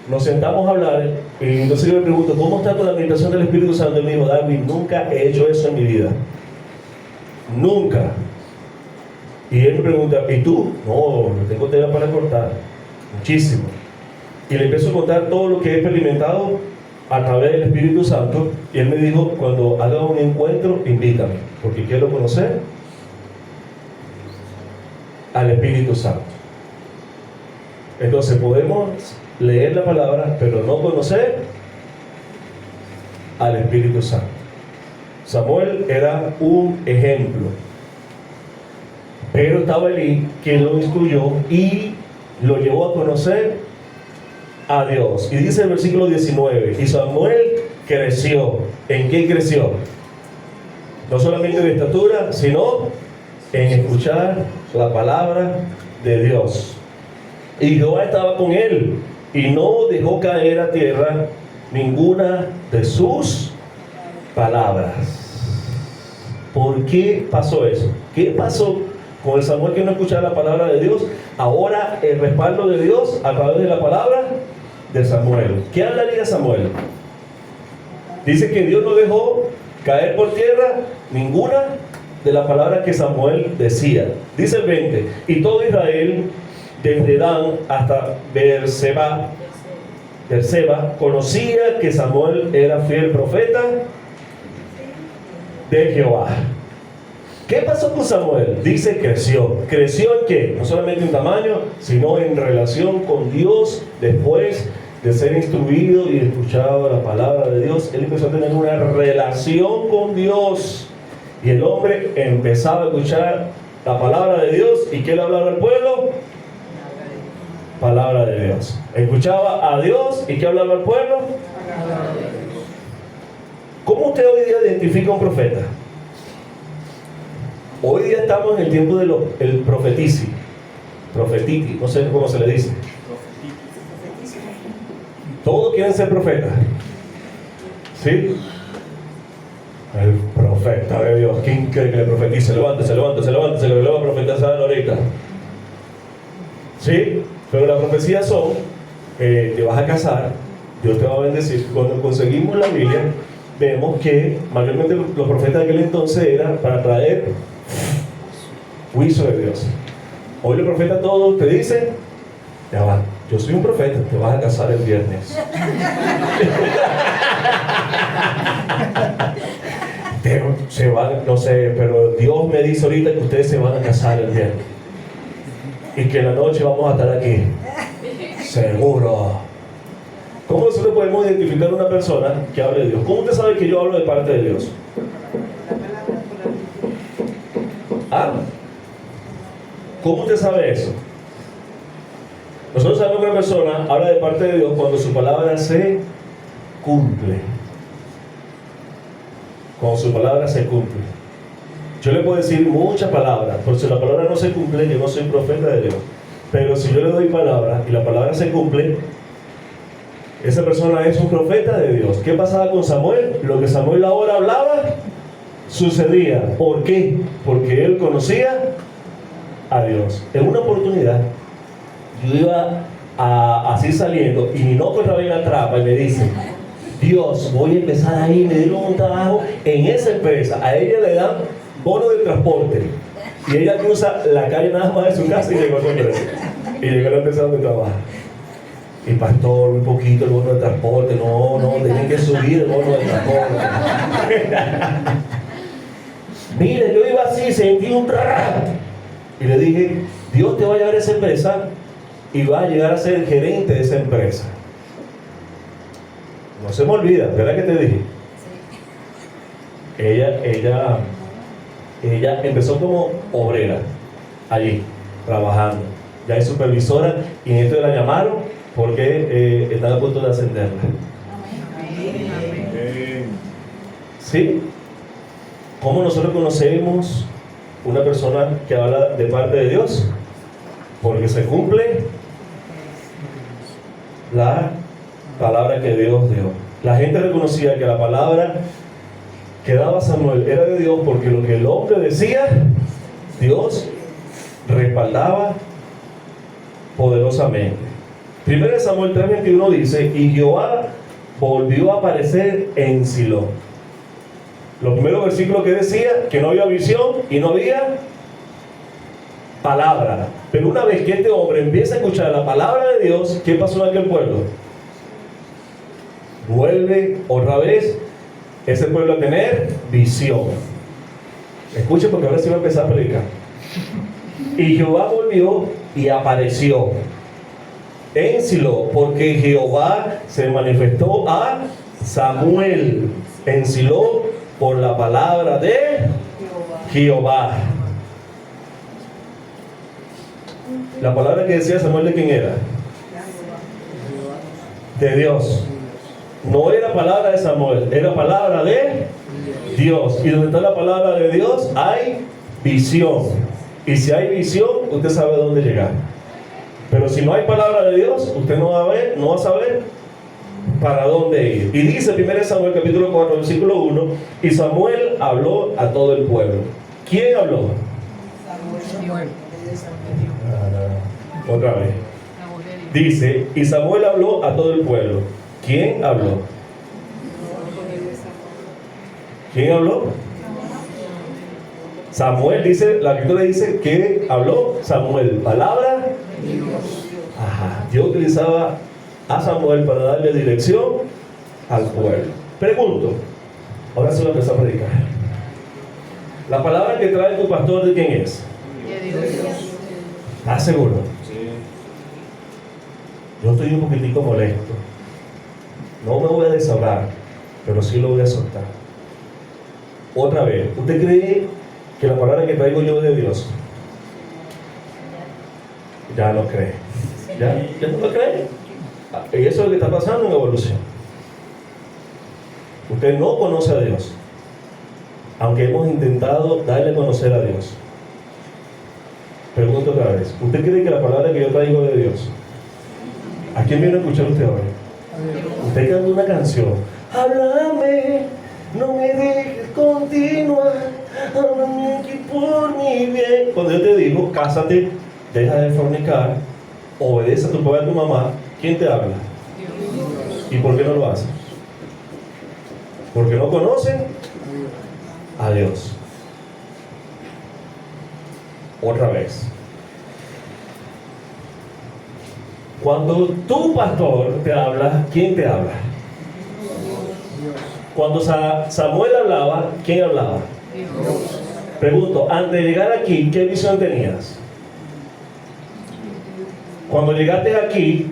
nos sentamos a hablar y entonces yo le pregunto, ¿cómo está con la administración del Espíritu Santo? Y me dijo, David, nunca he hecho eso en mi vida. Nunca. Y él me pregunta, ¿y tú? No, no tengo tela para cortar. Muchísimo. Y le empiezo a contar todo lo que he experimentado a través del Espíritu Santo, y él me dijo, cuando haga un encuentro, invítame, porque quiero conocer al Espíritu Santo. Entonces podemos leer la palabra, pero no conocer al Espíritu Santo. Samuel era un ejemplo, pero estaba Elí, quien lo instruyó y lo llevó a conocer a Dios. Y dice el versículo 19, y Samuel creció. ¿En qué creció? No solamente de estatura, sino en escuchar la palabra de Dios. Y Jehová estaba con él, y no dejó caer a tierra ninguna de sus palabras. ¿Por qué pasó eso? ¿Qué pasó con el Samuel que no escuchaba la palabra de Dios? Ahora el respaldo de Dios a través de la palabra de Samuel. ¿Qué hablaría Samuel? Dice que Dios no dejó caer por tierra ninguna de las palabras que Samuel decía. Dice el 20, y todo Israel, desde Dan hasta Beerseba, conocía que Samuel era fiel profeta de Jehová. ¿Qué pasó con Samuel? Dice creció. ¿Creció en qué? No solamente en tamaño, sino en relación con Dios. Después de ser instruido y escuchado la palabra de Dios, él empezó a tener una relación con Dios. Y el hombre empezaba a escuchar la palabra de Dios. ¿Y qué le hablaba al pueblo? Palabra de Dios. Escuchaba a Dios. ¿Y qué hablaba al pueblo? ¿Cómo usted hoy día identifica a un profeta? Hoy día estamos en el tiempo del profetiti, no sé cómo se le dice. Todos quieren ser profetas. ¿Sí? El profeta de Dios. ¿Quién cree que le profetice? Levántese, que le va a profetizar ahorita. ¿Sí? Pero las profecías son, te vas a casar, Dios te va a bendecir. Cuando conseguimos la Biblia, vemos que mayormente los profetas de aquel entonces eran para traer juicio de Dios. Hoy los profetas todos te dicen, ya va, yo soy un profeta, te vas a casar el viernes. Se van, no sé, pero Dios me dice ahorita que ustedes se van a casar el viernes. Y que en la noche vamos a estar aquí. Seguro. ¿Cómo nosotros podemos identificar a una persona que hable de Dios? ¿Cómo usted sabe que yo hablo de parte de Dios? ¿Ah? ¿Cómo usted sabe eso? Nosotros sabemos que una persona habla de parte de Dios cuando su palabra se cumple. Cuando su palabra se cumple. Yo le puedo decir muchas palabras, pero si la palabra no se cumple, yo no soy profeta de Dios. Pero si yo le doy palabra y la palabra se cumple, esa persona es un profeta de Dios. ¿Qué pasaba con Samuel? Lo que Samuel ahora hablaba sucedía. ¿Por qué? Porque él conocía a Dios. En una oportunidad, yo iba así saliendo y mi novio otra vez me atrapa y me dice, Dios, voy a empezar ahí, me dieron un trabajo en esa empresa. A ella le dan bono de transporte y ella cruza la calle nada más de su casa y llegó a la empresa. Y llegó a la empresa donde trabaja. Y pastor, un poquito el bono de transporte. No, tienen que subir el bono de transporte. Mire, yo iba así, sentí un y le dije, Dios te va a llevar a esa empresa y va a llegar a ser el gerente de esa empresa. No se me olvida, ¿verdad que te dije? Ella empezó como obrera allí, trabajando. Ya es supervisora y en esto la llamaron porque estaba a punto de ascenderla. ¿Sí? ¿Cómo nosotros conocemos una persona que habla de parte de Dios? Porque se cumple la palabra que Dios dio. La gente reconocía que la palabra que daba Samuel era de Dios, porque lo que el hombre decía, Dios respaldaba poderosamente. 1 Samuel 3:21 dice, y Jehová volvió a aparecer en Silo. Los primeros versículos que decía que no había visión y no había palabra. Pero una vez que este hombre empieza a escuchar la palabra de Dios, ¿qué pasó en aquel pueblo? Vuelve otra vez ese pueblo a tener visión. Escuchen porque ahora sí va a empezar a predicar. Y Jehová volvió y apareció en Silo, porque Jehová se manifestó a Samuel en Silo por la palabra de Jehová. La palabra que decía Samuel, ¿de quién era? De Dios. No era palabra de Samuel, era palabra de Dios. Y donde está la palabra de Dios hay visión. Y si hay visión, usted sabe dónde llegar. Pero si no hay palabra de Dios, usted no va a saber para dónde ir. Y dice 1 Samuel capítulo 4, versículo 1, y Samuel habló a todo el pueblo. ¿Quién habló? Samuel. Otra vez. Dice, y Samuel habló a todo el pueblo. ¿Quién habló? ¿Quién habló? Samuel dice, la escritura dice que habló Samuel. Palabra. Ajá. Dios utilizaba a Samuel para darle dirección al pueblo. Pregunto, ahora se va a empezar a predicar. La palabra que trae tu pastor, ¿de quién es? De Dios. ¿Estás seguro? Sí. Yo estoy un poquitico molesto. No me voy a desahogar, pero sí lo voy a soltar. Otra vez, ¿usted cree que la palabra que traigo yo es de Dios? Ya no cree. ¿Ya no lo cree? Y eso es lo que está pasando en evolución. Usted no conoce a Dios, aunque hemos intentado darle a conocer a Dios. Pregunto otra vez, ¿usted cree que la palabra que yo traigo es de Dios? ¿A quién viene a escuchar usted hoy? Usted canta una canción. Háblame, no me dejes continuar, háblame aquí por mi bien. Cuando yo te digo, cásate, deja de fornicar, obedece a tu papá y a tu mamá, ¿quién te habla? Dios. ¿Y por qué no lo hace? Porque no conocen a Dios. Otra vez. Cuando tu pastor te habla, ¿quién te habla? Cuando Samuel hablaba, ¿quién hablaba? Dios. Pregunto, antes de llegar aquí, ¿qué visión tenías? Cuando llegaste aquí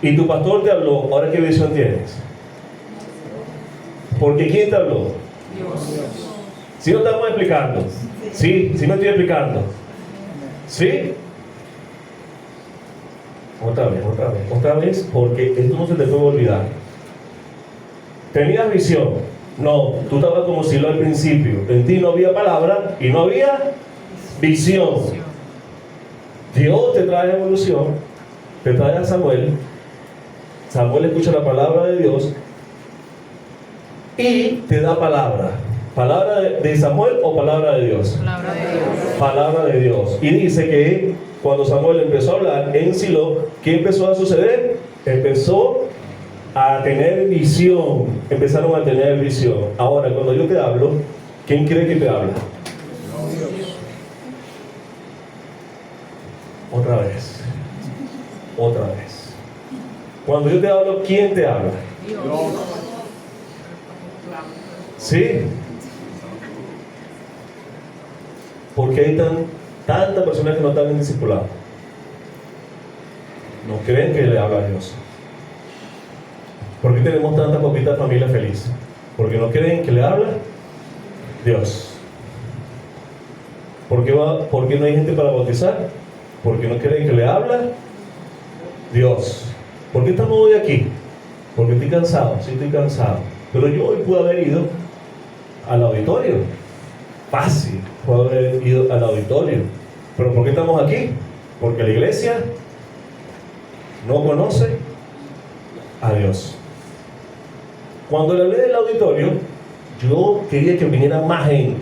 y tu pastor te habló, ¿ahora qué visión tienes? Porque ¿quién te habló? Dios. ¿Sí lo estamos explicando? Sí, sí me estoy explicando. ¿Sí? Otra vez, porque esto no se te puede olvidar. ¿Tenías visión? No, tú estabas como Silo al principio. En ti no había palabra y no había visión. Dios te trae evolución, te trae a Samuel. Samuel escucha la palabra de Dios y te da palabra. ¿Palabra de Samuel o palabra de Dios? Palabra de Dios. Palabra de Dios. Y dice que cuando Samuel empezó a hablar en Silo, ¿qué empezó a suceder? Empezó a tener visión. Empezaron a tener visión. Ahora, cuando yo te hablo, ¿quién cree que te habla? Dios. Otra vez. Cuando yo te hablo, ¿quién te habla? Dios. ¿Sí? Porque hay tantas personas que no están en discipulado. No creen que le habla a Dios. ¿Por qué tenemos tanta poquita familia feliz? Porque no creen que le habla Dios. ¿Por qué no hay gente para bautizar? Porque no creen que le habla Dios. ¿Por qué estamos hoy aquí? Porque estoy cansado, sí estoy cansado. Pero yo hoy pude haber ido al auditorio. Fácil, puedo haber ido al auditorio. ¿Pero por qué estamos aquí? Porque la iglesia no conoce a Dios. Cuando le hablé del auditorio, yo quería que viniera más gente.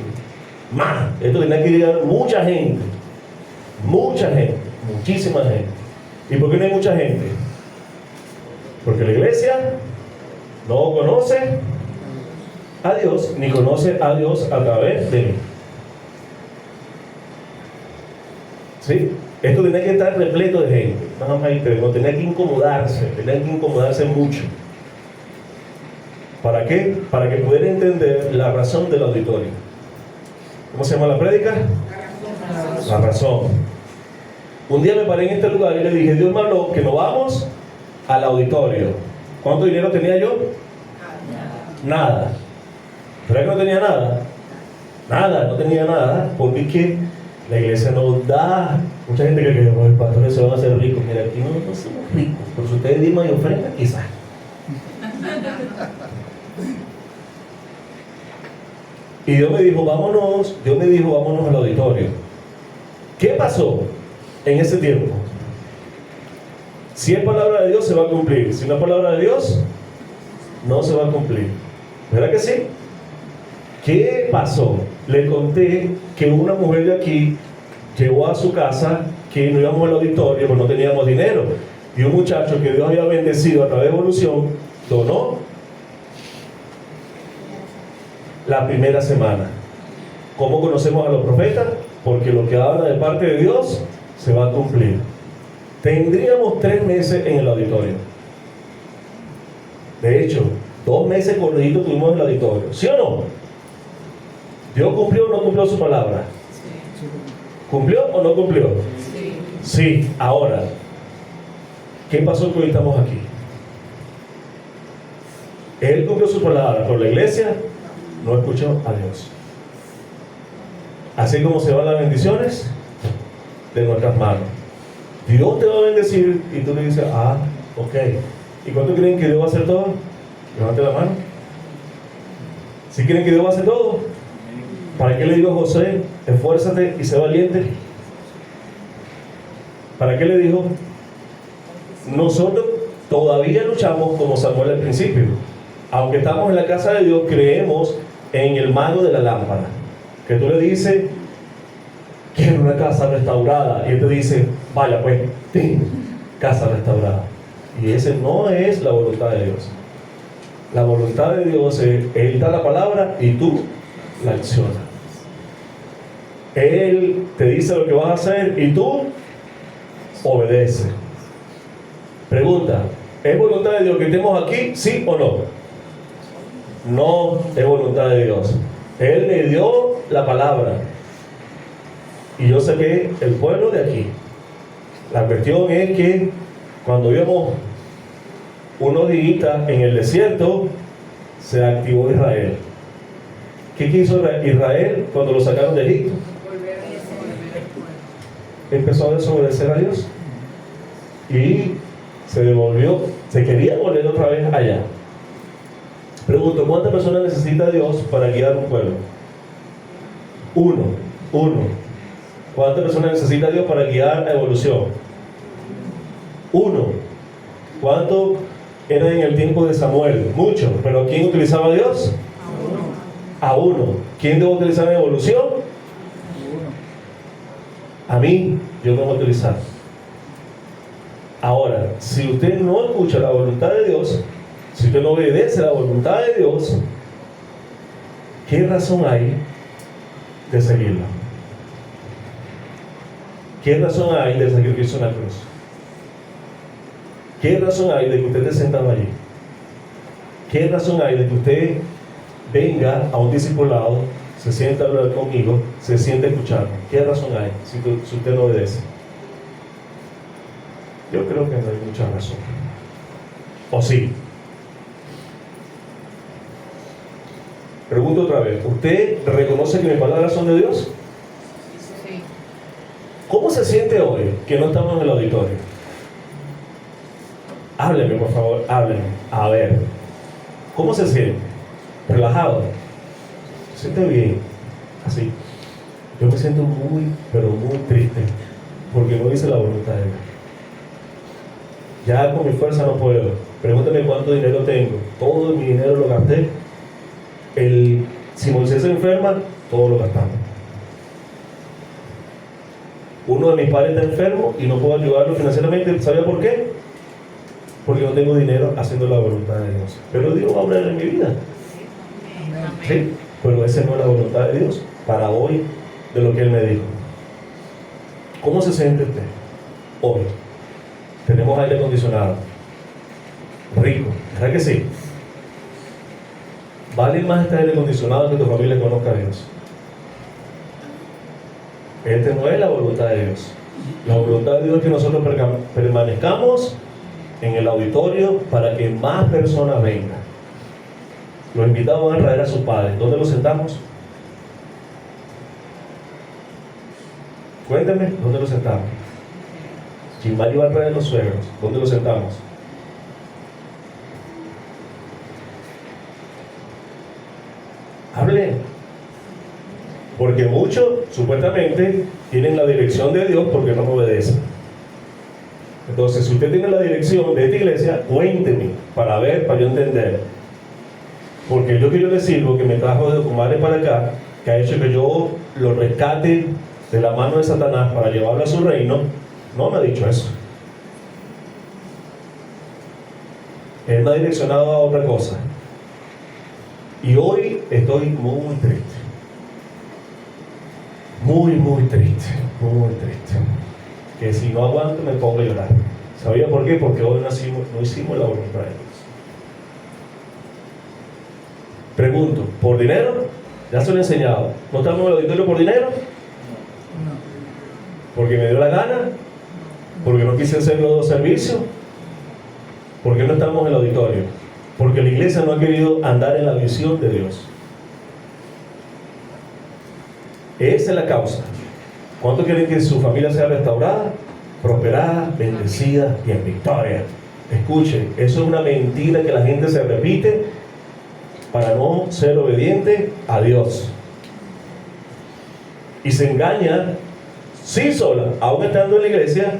Más. Esto tenía que llegar mucha gente. Muchísima gente. ¿Y por qué no hay mucha gente? Porque la iglesia no conoce a Dios, ni conoce a Dios a través de mí. ¿Sí? Esto tenía que estar repleto de gente. No tenía que incomodarse mucho. ¿Para qué? Para que pudiera entender la razón del auditorio. ¿Cómo se llama la prédica? La razón. Un día me paré en este lugar y le dije: Dios me habló que nos vamos al auditorio. ¿Cuánto dinero tenía yo? Nada. ¿Verdad que no tenía nada? Nada, no tenía nada, porque es que la iglesia nos da. Mucha gente cree que los pastores se van a hacer ricos. Mira, aquí no somos ricos, por si ustedes diman y ofrendan, quizás. Y Dios me dijo, vámonos al auditorio. ¿Qué pasó en ese tiempo? Si es palabra de Dios, se va a cumplir. Si no es palabra de Dios, no se va a cumplir. ¿Verdad que sí? ¿Qué pasó? Le conté que una mujer de aquí llegó a su casa, que no íbamos al auditorio, pues no teníamos dinero. Y un muchacho que Dios había bendecido a través de Evolución, donó la primera semana. ¿Cómo conocemos a los profetas? Porque lo que habla de parte de Dios se va a cumplir. Tendríamos 3 meses en el auditorio. De hecho, 2 meses corriditos tuvimos en el auditorio. ¿Sí o no? ¿Dios cumplió o no cumplió su palabra? Sí. ¿Cumplió o no cumplió? Sí. Sí. Ahora, ¿qué pasó que hoy estamos aquí? Él cumplió su palabra, pero la iglesia no escuchó a Dios. Así como se van las bendiciones de nuestras manos. Dios te va a bendecir y tú le dices, ok. ¿Y cuánto creen que Dios va a hacer todo? Levante la mano. ¿Sí creen que Dios va a hacer todo? ¿Para qué le dijo a José, esfuérzate y sé valiente? ¿Para qué le dijo? Nosotros todavía luchamos como Samuel al principio. Aunque estamos en la casa de Dios, creemos en el mago de la lámpara. Que tú le dices, quiero una casa restaurada. Y él te dice, vaya pues, casa restaurada. Y esa no es la voluntad de Dios. La voluntad de Dios es, Él da la palabra y tú la accionas. Él te dice lo que vas a hacer y tú obedeces. Pregunta, ¿es voluntad de Dios que estemos aquí? ¿Sí o no? No es voluntad de Dios. Él me dio la palabra y yo saqué el pueblo de aquí. La cuestión es que cuando vimos unos días en el desierto, se activó Israel. ¿Qué hizo Israel cuando lo sacaron de Egipto? Empezó a desobedecer a Dios y se devolvió, se quería volver otra vez allá. Pregunto, ¿cuántas personas necesita Dios para guiar un pueblo? Uno. ¿Cuántas personas necesita Dios para guiar a Evolución? Uno. ¿Cuánto era en el tiempo de Samuel? Mucho. ¿Pero quién utilizaba a Dios? A uno. ¿Quién debo utilizar en Evolución? A mí, yo no voy a utilizar. Ahora, si usted no escucha la voluntad de Dios, si usted no obedece la voluntad de Dios, ¿qué razón hay de seguirla? ¿Qué razón hay de seguir Cristo en la cruz? ¿Qué razón hay de que usted esté sentado allí? ¿Qué razón hay de que usted venga a un discipulado, se sienta a hablar conmigo, se sienta a escucharme? ¿Qué razón hay si usted no obedece? Yo creo que no hay mucha razón. ¿O sí? Pregunto otra vez, ¿usted reconoce que mis palabras son de Dios? Sí. ¿Cómo se siente hoy que no estamos en el auditorio? Hábleme, por favor, hábleme. A ver, ¿cómo se siente? ¿Relajado? ¿Se siente bien? Así. Yo me siento muy, pero muy triste porque no hice la voluntad de Dios. Ya con mi fuerza no puedo. Pregúntame cuánto dinero tengo. Todo mi dinero lo gasté. Si Moisés se enferma, todo lo gastamos. Uno de mis padres está enfermo y no puedo ayudarlo financieramente. ¿Sabe por qué? Porque no tengo dinero haciendo la voluntad de Dios. Pero Dios va a obrar en mi vida. Sí, pero esa no es la voluntad de Dios para hoy, de lo que Él me dijo. ¿Cómo se siente usted hoy? Tenemos aire acondicionado rico, ¿verdad que sí? Vale más estar aire acondicionado que tu familia conozca a Dios. Esta no es la voluntad de Dios. La voluntad de Dios es que nosotros permanezcamos en el auditorio para que más personas vengan. Los invitados van a traer a sus padres. ¿Dónde los sentamos? Cuénteme, ¿dónde los sentamos? Chimari va a traer a los suegros. ¿Dónde los sentamos? Hable. Porque muchos, supuestamente, tienen la dirección de Dios porque no obedecen. Entonces, si usted tiene la dirección de esta iglesia, cuénteme para ver, para yo entender. Porque yo que yo le sirvo, que me trajo de Ocumare para acá, que ha hecho que yo lo rescate de la mano de Satanás para llevarlo a su reino, no me ha dicho eso. Él me ha direccionado a otra cosa. Y hoy estoy muy triste. Muy triste. Muy triste. Que si no aguanto me pongo a llorar. ¿Sabía por qué? Porque hoy no hicimos la voluntad de Dios. Pregunto, ¿por dinero? Ya se lo he enseñado. ¿No estamos en el auditorio por dinero? ¿Porque me dio la gana? ¿Porque no quise hacer los servicios? ¿Por qué no estamos en el auditorio? Porque la iglesia no ha querido andar en la visión de Dios. Esa es la causa. ¿Cuánto quieren que su familia sea restaurada, prosperada, bendecida y en victoria? Escuche, eso es una mentira que la gente se repite para no ser obediente a Dios. Y se engaña, sí sola, aún estando en la iglesia,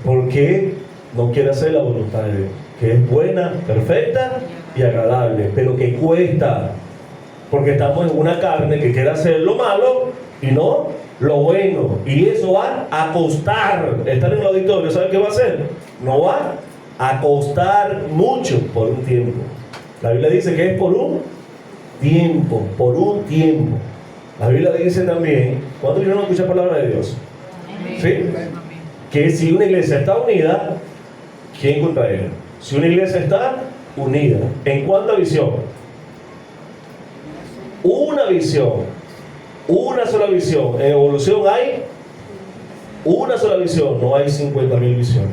porque no quiere hacer la voluntad de Dios, que es buena, perfecta y agradable, pero que cuesta, porque estamos en una carne que quiere hacer lo malo y no lo bueno, y eso va a costar. Estar en el auditorio, ¿sabe qué va a hacer? No va a costar mucho por un tiempo. La Biblia dice que es por un tiempo, por un tiempo. La Biblia dice también, ¿cuántos vinieron a escuchar palabra de Dios? ¿Sí? Que si una iglesia está unida, ¿quién contra ella? Si una iglesia está unida, ¿en cuánta visión? Una visión, una sola visión. En evolución hay una sola visión, no hay 50.000 visiones.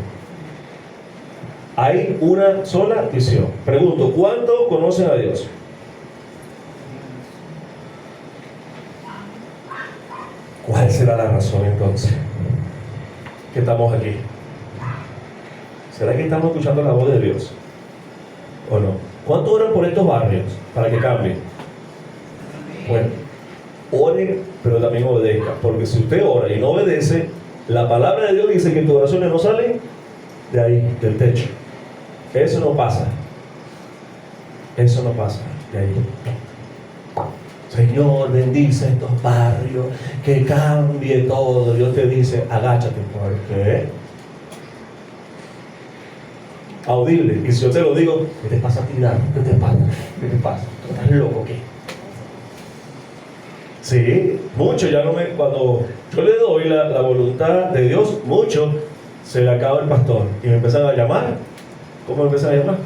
Hay una sola visión. Pregunto, ¿cuánto conocen a Dios? ¿Cuál será la razón entonces que estamos aquí? ¿Será que estamos escuchando la voz de Dios? ¿O no? ¿Cuánto oran por estos barrios para que cambien? Bueno, ore, pero también obedezca. Porque si usted ora y no obedece, la palabra de Dios dice que tus oraciones no salen de ahí, del techo. Eso no pasa. Eso no pasa de ahí. Señor, bendice estos barrios, que cambie todo. Dios te dice, agáchate. ¿Por qué? Audible. Y si yo te lo digo, ¿qué te pasa a ti, Dan? ¿Qué te pasa? ¿Qué te pasa? ¿Tú estás loco o qué? Sí, mucho. Ya no me... Cuando yo le doy la voluntad de Dios, mucho, se le acaba el pastor. Y me empiezan a llamar. ¿Cómo me empiezan a llamar?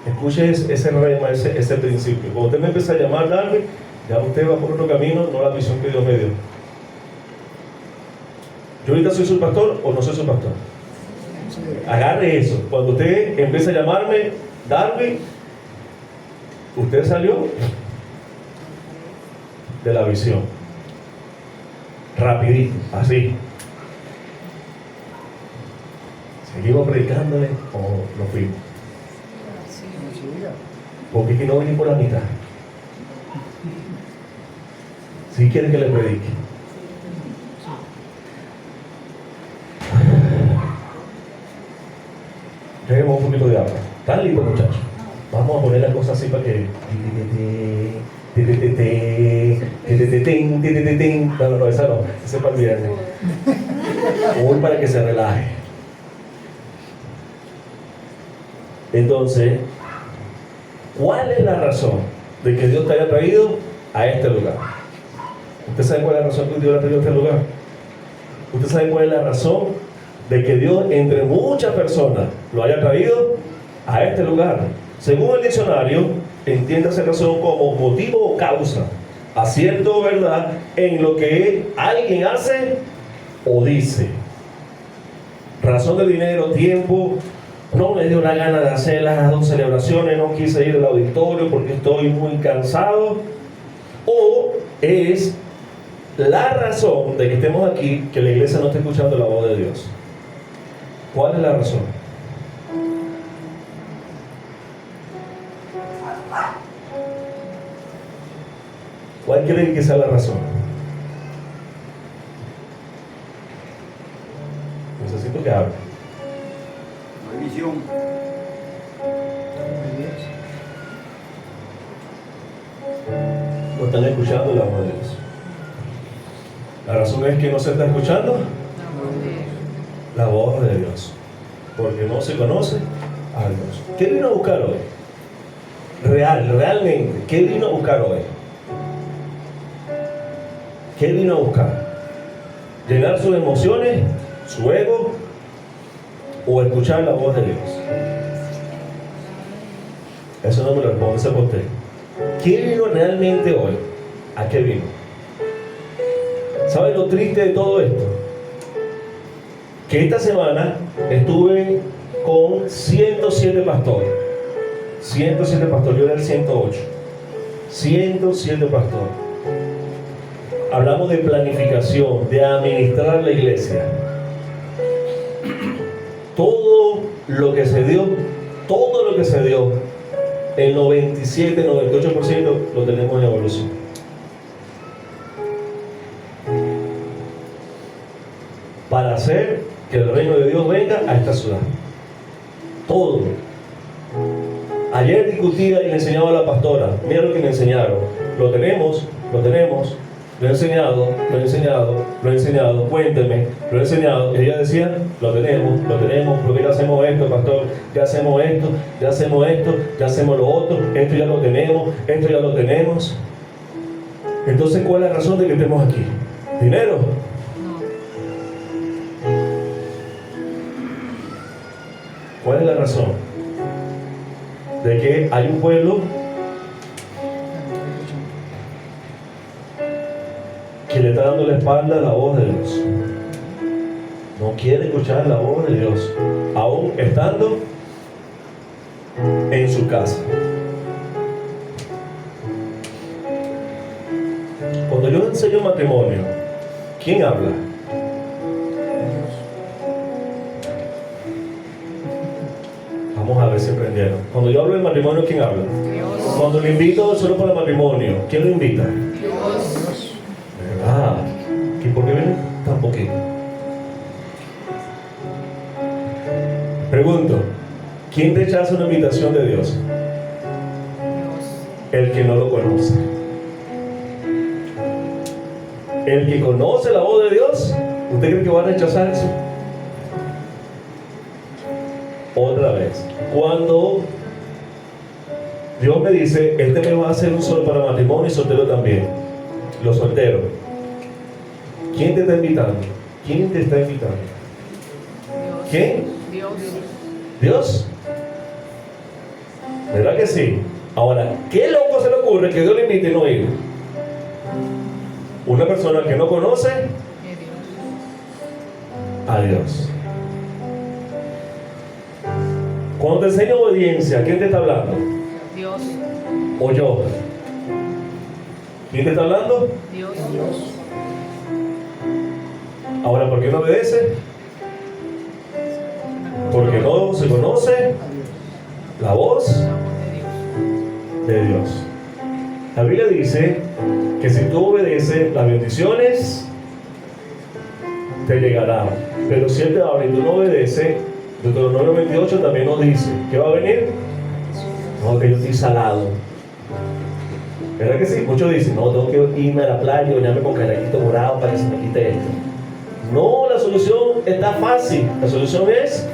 Escuche ese rema, ese principio. Cuando usted me empieza a llamar, Darwin, ya usted va por otro camino, no la visión que Dios me dio. ¿Yo ahorita soy su pastor o no soy su pastor? Agarre eso. Cuando usted empieza a llamarme Darwin, usted salió de la visión. Rapidito, así. ¿Seguimos predicándole o nos fuimos? Porque es que no venir por la mitad. Si quiere que le predique. Lleguemos un poquito de agua. ¿Están listos, muchachos? Vamos a poner la cosa así para que... No, esa no. Esa es para el viernes. Hoy para que se relaje. Entonces, ¿cuál es la razón de que Dios te haya traído a este lugar? ¿Usted sabe cuál es la razón que Dios le ha traído a este lugar? ¿Usted sabe cuál es la razón de que Dios, entre muchas personas, lo haya traído a este lugar? Según el diccionario, entiéndase razón como motivo o causa, acierto o verdad en lo que alguien hace o dice. Razón de dinero, tiempo, no me dio la gana de hacer las 2 celebraciones, no quise ir al auditorio porque estoy muy cansado. O es la razón de que estemos aquí, que la iglesia no esté escuchando la voz de Dios. ¿Cuál es la razón? ¿Cuál creen que sea la razón? Necesito que hable. No hay visión. No están escuchando la voz de Dios. La razón es que no se está escuchando la voz de Dios, porque no se conoce a Dios. ¿Qué vino a buscar hoy? Realmente, ¿qué vino a buscar hoy? ¿Qué vino a buscar? ¿Llenar sus emociones, su ego, o escuchar la voz de Dios? Eso no me lo responde, ese por usted. ¿Qué vino realmente hoy? ¿A qué vino? ¿Sabe lo triste de todo esto? Que esta semana estuve con 107 pastores. 107 pastores, yo era el 108. 107 pastores. Hablamos de planificación, de administrar la iglesia. Todo lo que se dio, el 97, 98% lo tenemos en evolución. Para hacer que el reino de Dios venga a esta ciudad. Todo. Ayer discutía y le enseñaba a la pastora. Mira lo que me enseñaron. Lo tenemos. Lo he enseñado, cuénteme, lo he enseñado. Y ella decía, lo tenemos, porque ya hacemos esto, pastor, ya hacemos esto, ya hacemos lo otro, esto ya lo tenemos. Entonces, ¿cuál es la razón de que estemos aquí? ¿Dinero? ¿Cuál es la razón? De que hay un pueblo que le está dando la espalda a la voz de Dios. No quiere escuchar la voz de Dios, aún estando en su casa. Cuando yo enseño matrimonio, ¿quién habla? Vamos a ver si aprendieron. Cuando yo hablo de matrimonio, ¿quién habla? Dios. Cuando lo invito solo para el matrimonio, ¿quién lo invita? Dios. ¿Verdad? ¿Y por qué ven tan poquito? Pregunto, ¿quién rechaza una invitación de Dios? El que no lo conoce. El que conoce la voz de Dios, ¿usted cree que va a rechazar eso? Otra vez, cuando Dios me dice, este me va a hacer un solo para matrimonio y soltero también, los solteros, ¿quién te está invitando? ¿Quién te está invitando? ¿Quién? Dios. ¿Verdad que sí? Ahora, ¿qué loco se le ocurre que Dios le invite y no ir? Una persona que no conoce a Dios. Cuando te enseño obediencia, ¿quién te está hablando? Dios. ¿O yo? ¿Quién te está hablando? Dios. Ahora, ¿por qué no obedece? Porque no se conoce la voz de Dios. La Biblia dice que si tú obedeces, las bendiciones te llegarán. Pero si Él te habla y tú no obedeces, Deuteronomio 28 también nos dice, ¿qué va a venir? No, que yo estoy salado. ¿Verdad que sí? Muchos dicen, no, tengo que irme a la playa y bañarme con carajito morado para que se me quite esto. No, la solución está fácil. La solución es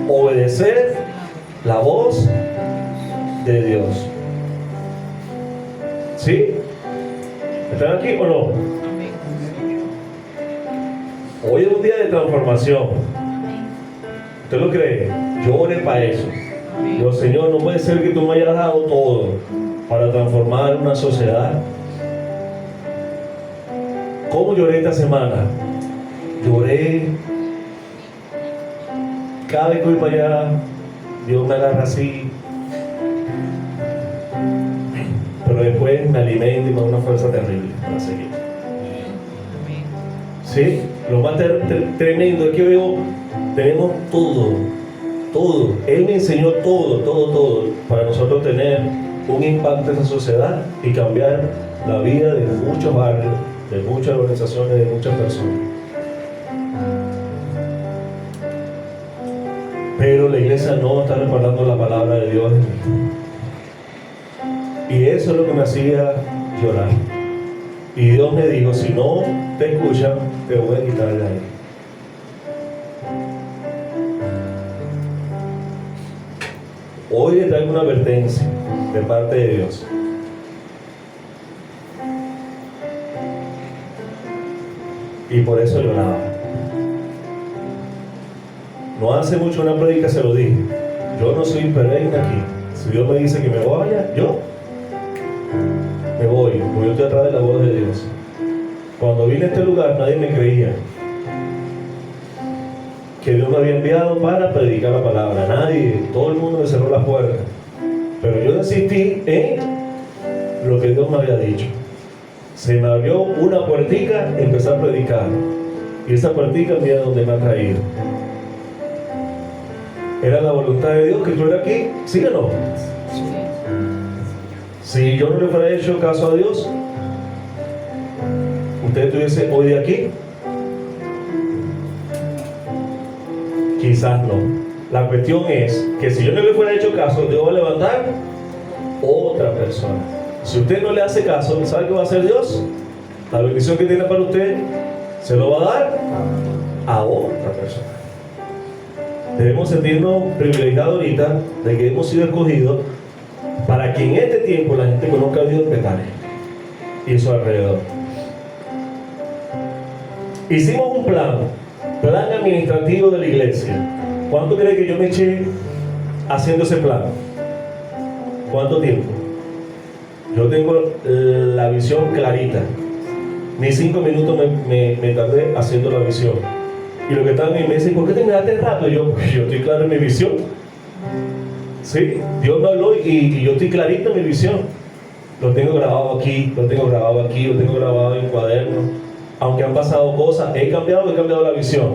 obedecer la voz de Dios. ¿Sí? ¿Están aquí o no? Hoy es un día de transformación. ¿Usted lo cree? Yo oré para eso. Digo, Señor, no puede ser que tú me hayas dado todo para transformar una sociedad. ¿Cómo lloré esta semana? Lloré. Cada vez que voy para allá, Dios me agarra así. Pero después me alimenta y me da una fuerza terrible para seguir. ¿Sí? Lo más tremendo es que veo, tenemos todo. Él me enseñó todo, para nosotros tener un impacto en esa sociedad y cambiar la vida de muchos barrios, de muchas organizaciones, de muchas personas. Pero la iglesia no está respaldando la palabra de Dios en mí. Y eso es lo que me hacía llorar. Y Dios me dijo, si no te escuchan, te voy a quitar de ahí. Hoy le traigo una advertencia de parte de Dios. Y por eso lloraba. No hace mucho una prédica se lo dije. Yo no soy perenne aquí. Si Dios me dice que me vaya, yo me voy, porque yo estoy atrás de la voz de Dios. Cuando vine a este lugar nadie me creía que Dios me había enviado para predicar la palabra. Nadie, todo el mundo me cerró las puertas. Pero yo insistí en lo que Dios me había dicho. Se me abrió una puertica y empecé a predicar. Y esa puertica mira donde me ha traído. ¿Era la voluntad de Dios que tú eras aquí? ¿Sí o no? Si yo no le fuera hecho caso a Dios, ¿usted estuviese hoy de aquí? Quizás no. La cuestión es que si yo no le fuera hecho caso, Dios va a levantar otra persona. Si usted no le hace caso, ¿sabe qué va a hacer Dios? La bendición que tiene para usted se lo va a dar a otra persona. Debemos sentirnos privilegiados ahorita de que hemos sido escogidos para que en este tiempo la gente conozca a Dios en Betania y su alrededor. Hicimos un plan administrativo de la iglesia. ¿Cuánto cree que yo me eché haciendo ese plan? ¿Cuánto tiempo? Yo tengo la visión clarita. Ni 5 minutos me tardé haciendo la visión. Y lo que estaban en mi mesa, ¿por qué te miraste rato? Yo estoy claro en mi visión. Sí, Dios me habló y yo estoy clarito en mi visión. Lo tengo grabado aquí, lo tengo grabado en cuaderno. Aunque han pasado cosas, he cambiado la visión.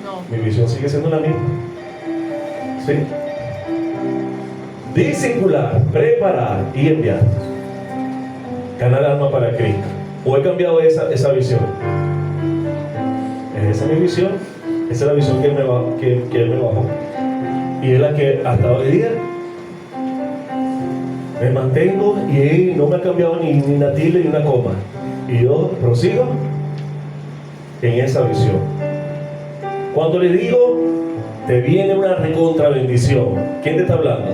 No. Mi visión sigue siendo la misma. Sí. Discipular, preparar y enviar. Ganar alma para Cristo. ¿O he cambiado esa visión? Esa es mi visión. Esa es la visión que Él me bajó. Y es la que hasta hoy día me mantengo y no me ha cambiado ni una tilde ni una coma. Y yo prosigo en esa visión. Cuando le digo, te viene una recontra bendición, ¿quién te está hablando?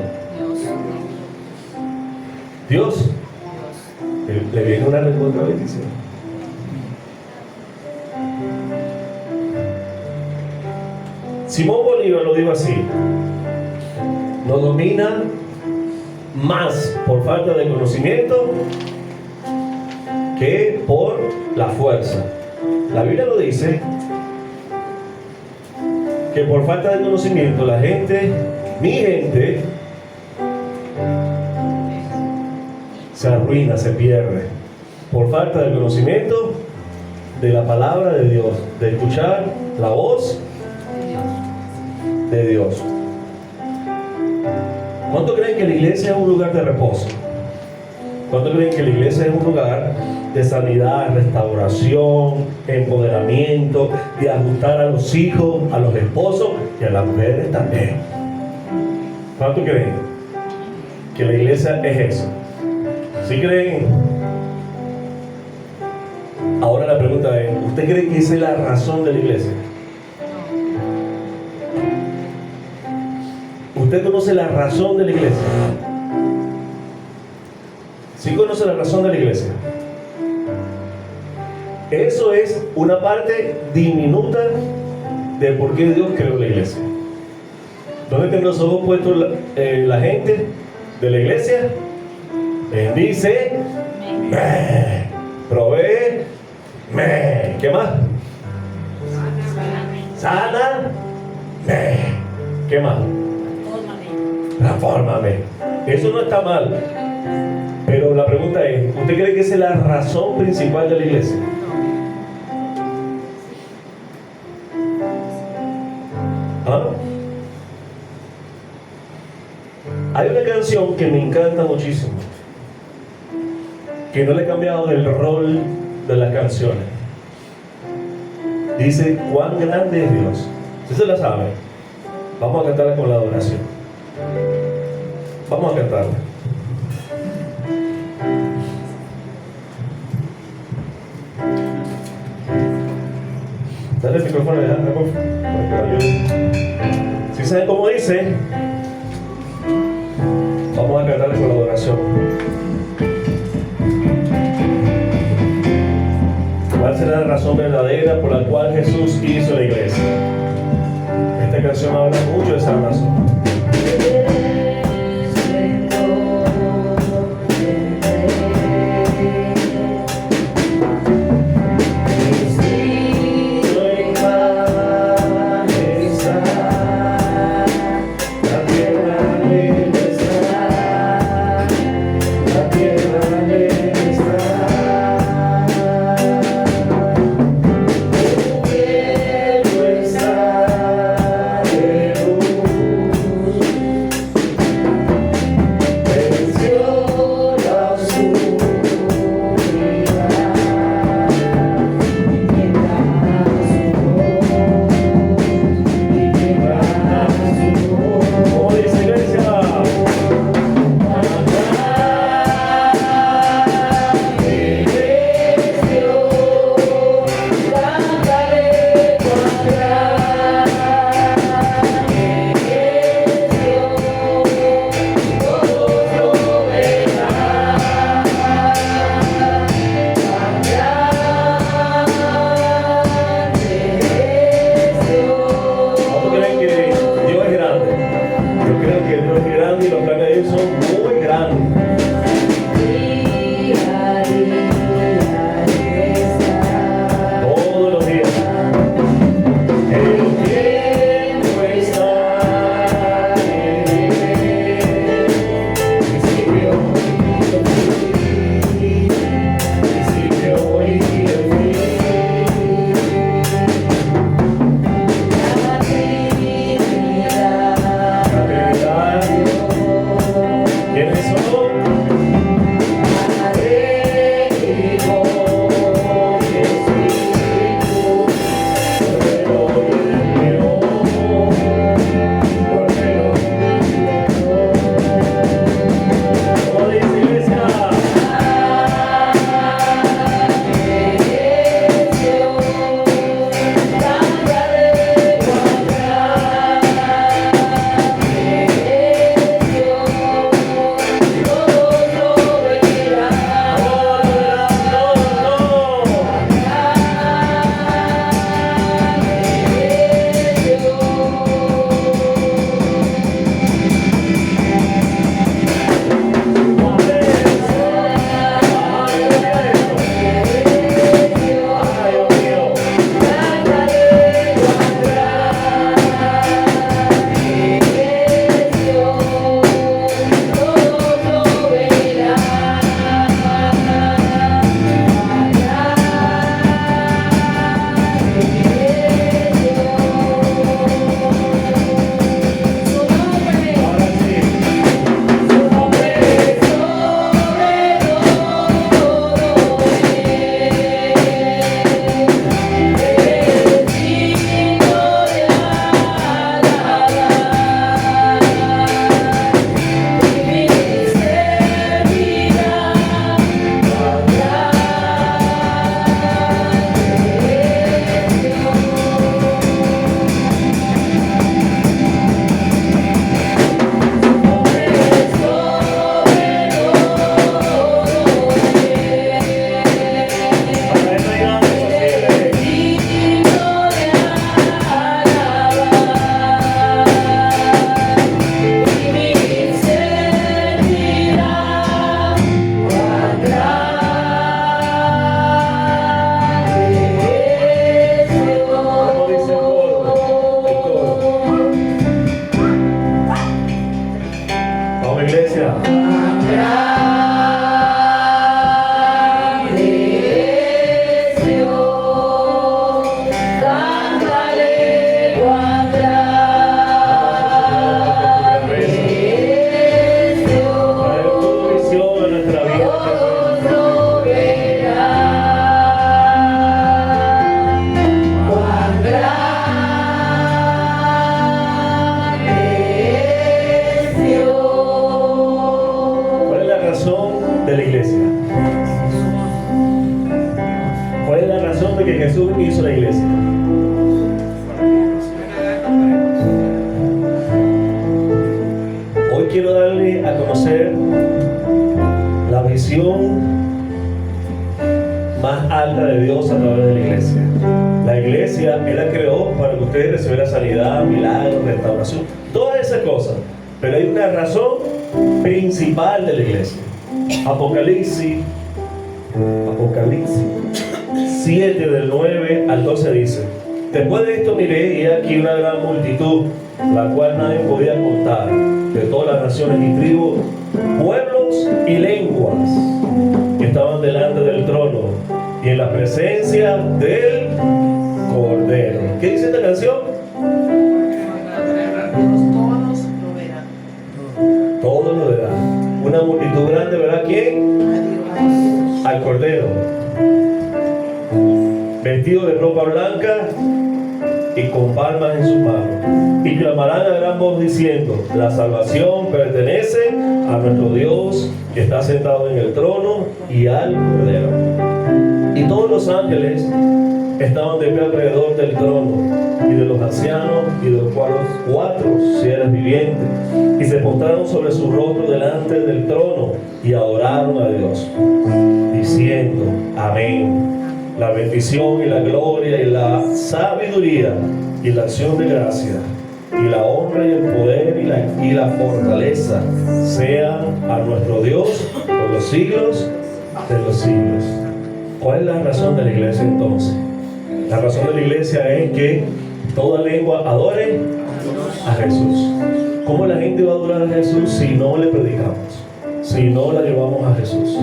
Dios. Le viene una recontra bendición. Simón Bolívar lo dijo así: nos domina más por falta de conocimiento que por la fuerza. La Biblia lo dice, que por falta de conocimiento la gente, mi gente, se arruina, se pierde. Por falta de conocimiento de la palabra de Dios, de escuchar la voz de Dios. ¿Cuánto creen que la iglesia es un lugar de reposo? ¿Cuánto creen que la iglesia es un lugar de sanidad, restauración, empoderamiento, de ajustar a los hijos, a los esposos y a las mujeres también? ¿Cuánto creen que la iglesia es eso? ¿Sí creen? Ahora la pregunta es, ¿usted cree que esa es la razón de la iglesia? ¿Usted conoce la razón de la iglesia? ¿Sí conoce la razón de la iglesia? Eso es una parte diminuta de por qué Dios creó la iglesia. ¿Dónde tienen los ojos puestos la gente de la iglesia? Bendice, me provee, me. ¿Qué más? Sana, me. ¿Qué más? Transfórmame. Eso no está mal. Pero la pregunta es, ¿usted cree que esa es la razón principal de la iglesia? ¿Ah? Hay una canción que me encanta muchísimo, que no le he cambiado del rol de las canciones. Dice, ¿cuán grande es Dios? ¿Usted se la sabe? Vamos a cantarla con la adoración. Vamos a cantarla. Dale el micrófono, Alejandra, por favor, para que la ayude. ¿Sí saben cómo dice? Vamos a cantarle con la adoración. ¿Cuál será la razón verdadera por la cual Jesús hizo la iglesia? Esta canción habla mucho de esa razón. que Jesús hizo la iglesia? Hoy quiero darle a conocer la visión más alta de Dios a través de la iglesia. La iglesia, Él la creó para que ustedes recibieran sanidad, milagros, restauración, todas esas cosas. Pero hay una razón principal de la iglesia. Apocalipsis 7 del 9 al 12 dice: después de esto miré y aquí una gran multitud, la cual nadie podía contar, de todas las naciones y tribus, pueblos y lenguas, que estaban delante del trono y en la presencia del Cordero. ¿Qué dice esta canción? Todos lo verán. Una multitud grande verá ¿a quién? Al Cordero, vestido de ropa blanca y con palmas en sus manos, y clamarán a gran voz diciendo: la salvación pertenece a nuestro Dios, que está sentado en el trono, y al Cordero. Y todos los ángeles estaban de pie alrededor del trono y de los ancianos y de los cuatro seres vivientes, y se postraron sobre su rostro delante del trono y adoraron a Dios, diciendo: amén. La bendición y la gloria y la sabiduría y la acción de gracia y la honra y el poder y la fortaleza sean a nuestro Dios por los siglos de los siglos. ¿Cuál es la razón de la iglesia entonces? La razón de la iglesia es que toda lengua adore a Jesús. ¿Cómo la gente va a adorar a Jesús si no le predicamos? Si no la llevamos a Jesús.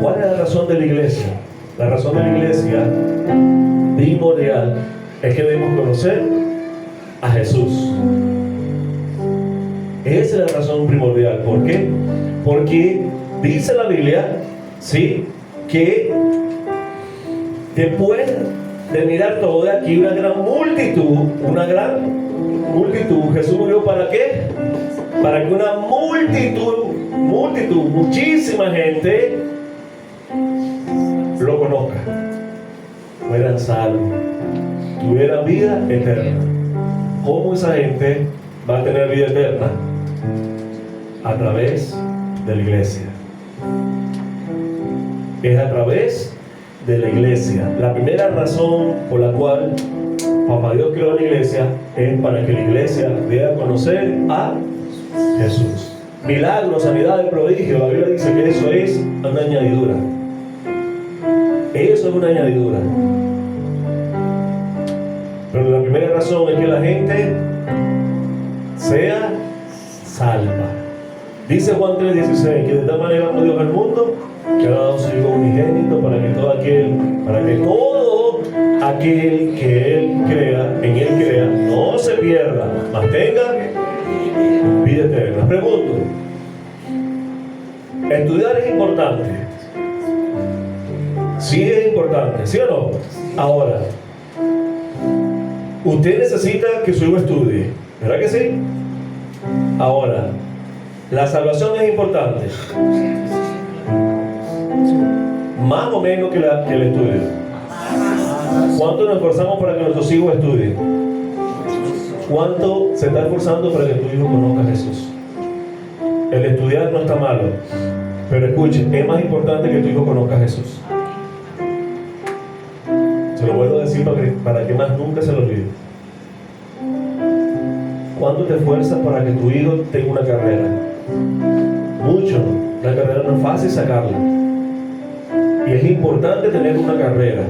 ¿Cuál es la razón de la iglesia? La razón de la iglesia primordial es que debemos conocer a Jesús. Esa es la razón primordial. ¿Por qué? Porque dice la Biblia, ¿sí?, que después de mirar todo de aquí, una gran multitud, Jesús murió ¿para qué? Para que una multitud, muchísima gente lo conozca, fueran salvos, tuvieran vida eterna. ¿Cómo esa gente va a tener vida eterna? A través de la iglesia. Es a través de la iglesia. La primera razón por la cual Papá Dios creó la iglesia es para que la iglesia dé a conocer a Jesús. Milagros, sanidad, prodigio, la Biblia dice que eso es una añadidura. Eso es una añadidura. Pero la primera razón es que la gente sea salva. Dice Juan 3:16 que de tal manera amó Dios al mundo que ha dado su Hijo unigénito para que todo aquel que en él crea, no se pierda, mas tenga vida eterna. Pregunto, ¿estudiar es importante? Sí es importante, ¿sí o no? Ahora, usted necesita que su hijo estudie, ¿verdad que sí? Ahora, ¿la salvación es importante? Más o menos que el estudio. ¿Cuánto nos esforzamos para que nuestros hijos estudien? ¿Cuánto se está esforzando para que tu hijo conozca a Jesús? El estudiar no está malo, pero escuchen, es más importante que tu hijo conozca a Jesús. Se lo vuelvo a decir para que más nunca se lo olvide. ¿Cuánto te esfuerzas para que tu hijo tenga una carrera? Mucho. La carrera no es fácil sacarla. Y es importante tener una carrera.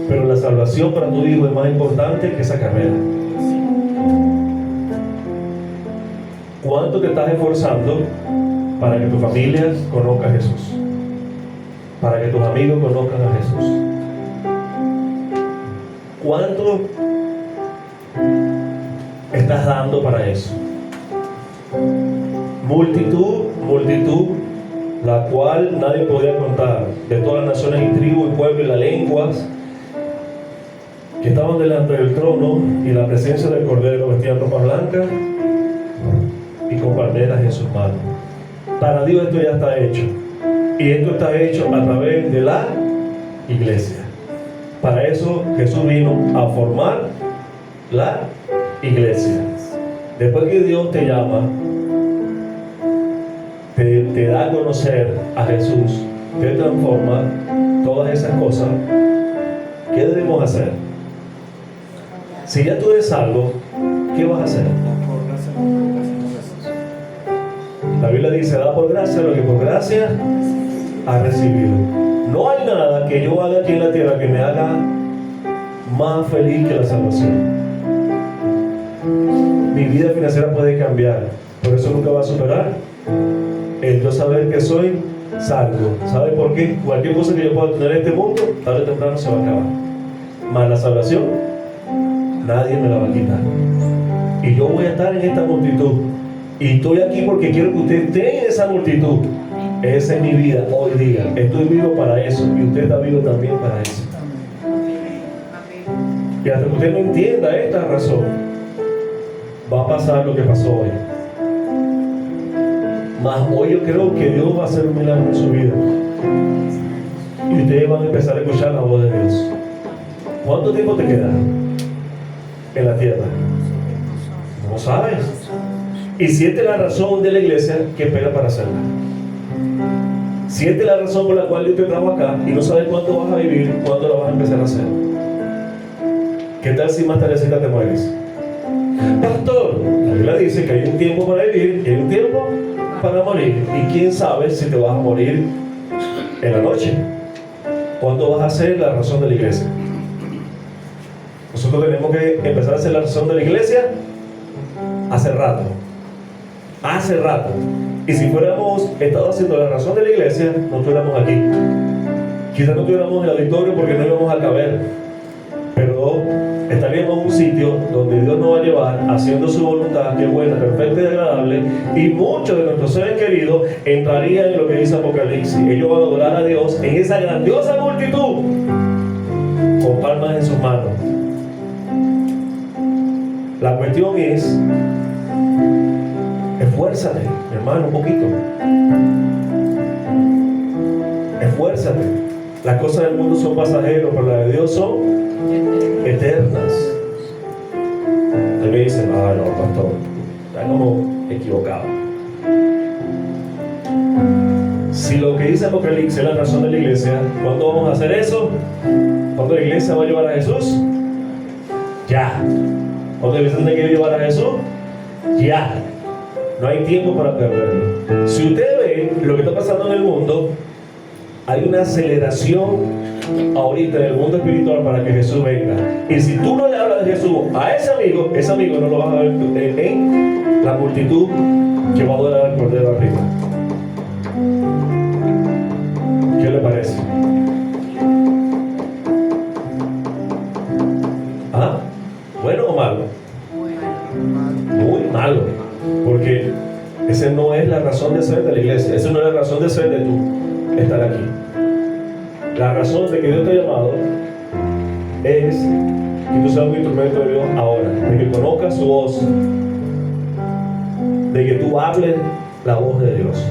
Pero la salvación para tu hijo es más importante que esa carrera. ¿Cuánto te estás esforzando para que tu familia conozca a Jesús? Para que tus amigos conozcan a Jesús. ¿Cuánto estás dando para eso? Multitud, la cual nadie podía contar, de todas las naciones y tribus y pueblos y las lenguas, que estaban delante del trono y la presencia del Cordero, vestían ropa blanca y con palmeras en sus manos. Para Dios esto ya está hecho, y esto está hecho a través de la iglesia. Para eso Jesús vino a formar la iglesia. Después que Dios te llama, te da a conocer a Jesús, te transforma, todas esas cosas, ¿qué debemos hacer? Si ya tú eres salvo, ¿qué vas a hacer? La Biblia dice, da por gracia lo que por gracia has recibido. No hay nada que yo haga aquí en la tierra que me haga más feliz que la salvación. Mi vida financiera puede cambiar, pero eso nunca va a superar el yo saber que soy salvo. ¿Sabe por qué? Cualquier cosa que yo pueda tener en este mundo, tarde o temprano se va a acabar. Más la salvación, nadie me la va a quitar. Y yo voy a estar en esta multitud. Y estoy aquí porque quiero que usted esté en esa multitud. Esa es mi vida hoy día. Estoy vivo para eso. Y usted está vivo también para eso. Y hasta que usted no entienda esta razón, va a pasar lo que pasó hoy. Mas hoy yo creo que Dios va a hacer un milagro en su vida. Y ustedes van a empezar a escuchar la voz de Dios. ¿Cuánto tiempo te queda en la tierra? No sabes. Y si esta es la razón de la iglesia, ¿qué espera para hacerla? Si esta es la razón por la cual Dios te trajo acá y no sabes cuánto vas a vivir, ¿cuándo lo vas a empezar a hacer? ¿Qué tal si más tardecita te mueres? Pastor, la Biblia dice que hay un tiempo para vivir y hay un tiempo para morir. Y quién sabe si te vas a morir en la noche. ¿Cuándo vas a hacer la razón de la iglesia? Nosotros tenemos que empezar a hacer la razón de la iglesia hace rato. Hace rato. Y si fuéramos estado haciendo la razón de la iglesia, no estuviéramos aquí. Quizás no estuviéramos en el auditorio porque no íbamos a caber. Pero estaríamos en un sitio donde Dios nos va a llevar haciendo su voluntad, que es buena, perfecta y agradable. Y muchos de nuestros seres queridos entrarían en lo que dice Apocalipsis. Ellos van a adorar a Dios en esa grandiosa multitud, con palmas en sus manos. La cuestión es, esfuérzate, hermano, un poquito. Esfuérzate. Las cosas del mundo son pasajeras, pero las de Dios son eternas. Ustedes me dicen, ah, no, pastor, está como equivocado. Si lo que dice Apocalipsis es la razón de la iglesia, ¿cuándo vamos a hacer eso? ¿Cuándo la iglesia va a llevar a Jesús? Ya. ¿Cuándo la iglesia tiene que llevar a Jesús? Ya. No hay tiempo para perderlo. Si usted ve lo que está pasando en el mundo, hay una aceleración ahorita en el mundo espiritual para que Jesús venga. Y si tú no le hablas de Jesús a ese amigo no lo vas a ver en la multitud que va a adorar al Cordero arriba. ¿Qué le parece? ¿Ah? ¿Bueno o malo? Muy malo. Porque esa no es la razón de ser de la iglesia. Esa no es la razón de ser de tú estar aquí. La razón de que Dios te ha llamado es que tú seas un instrumento de Dios ahora, de que conozcas su voz, de que tú hables la voz de Dios.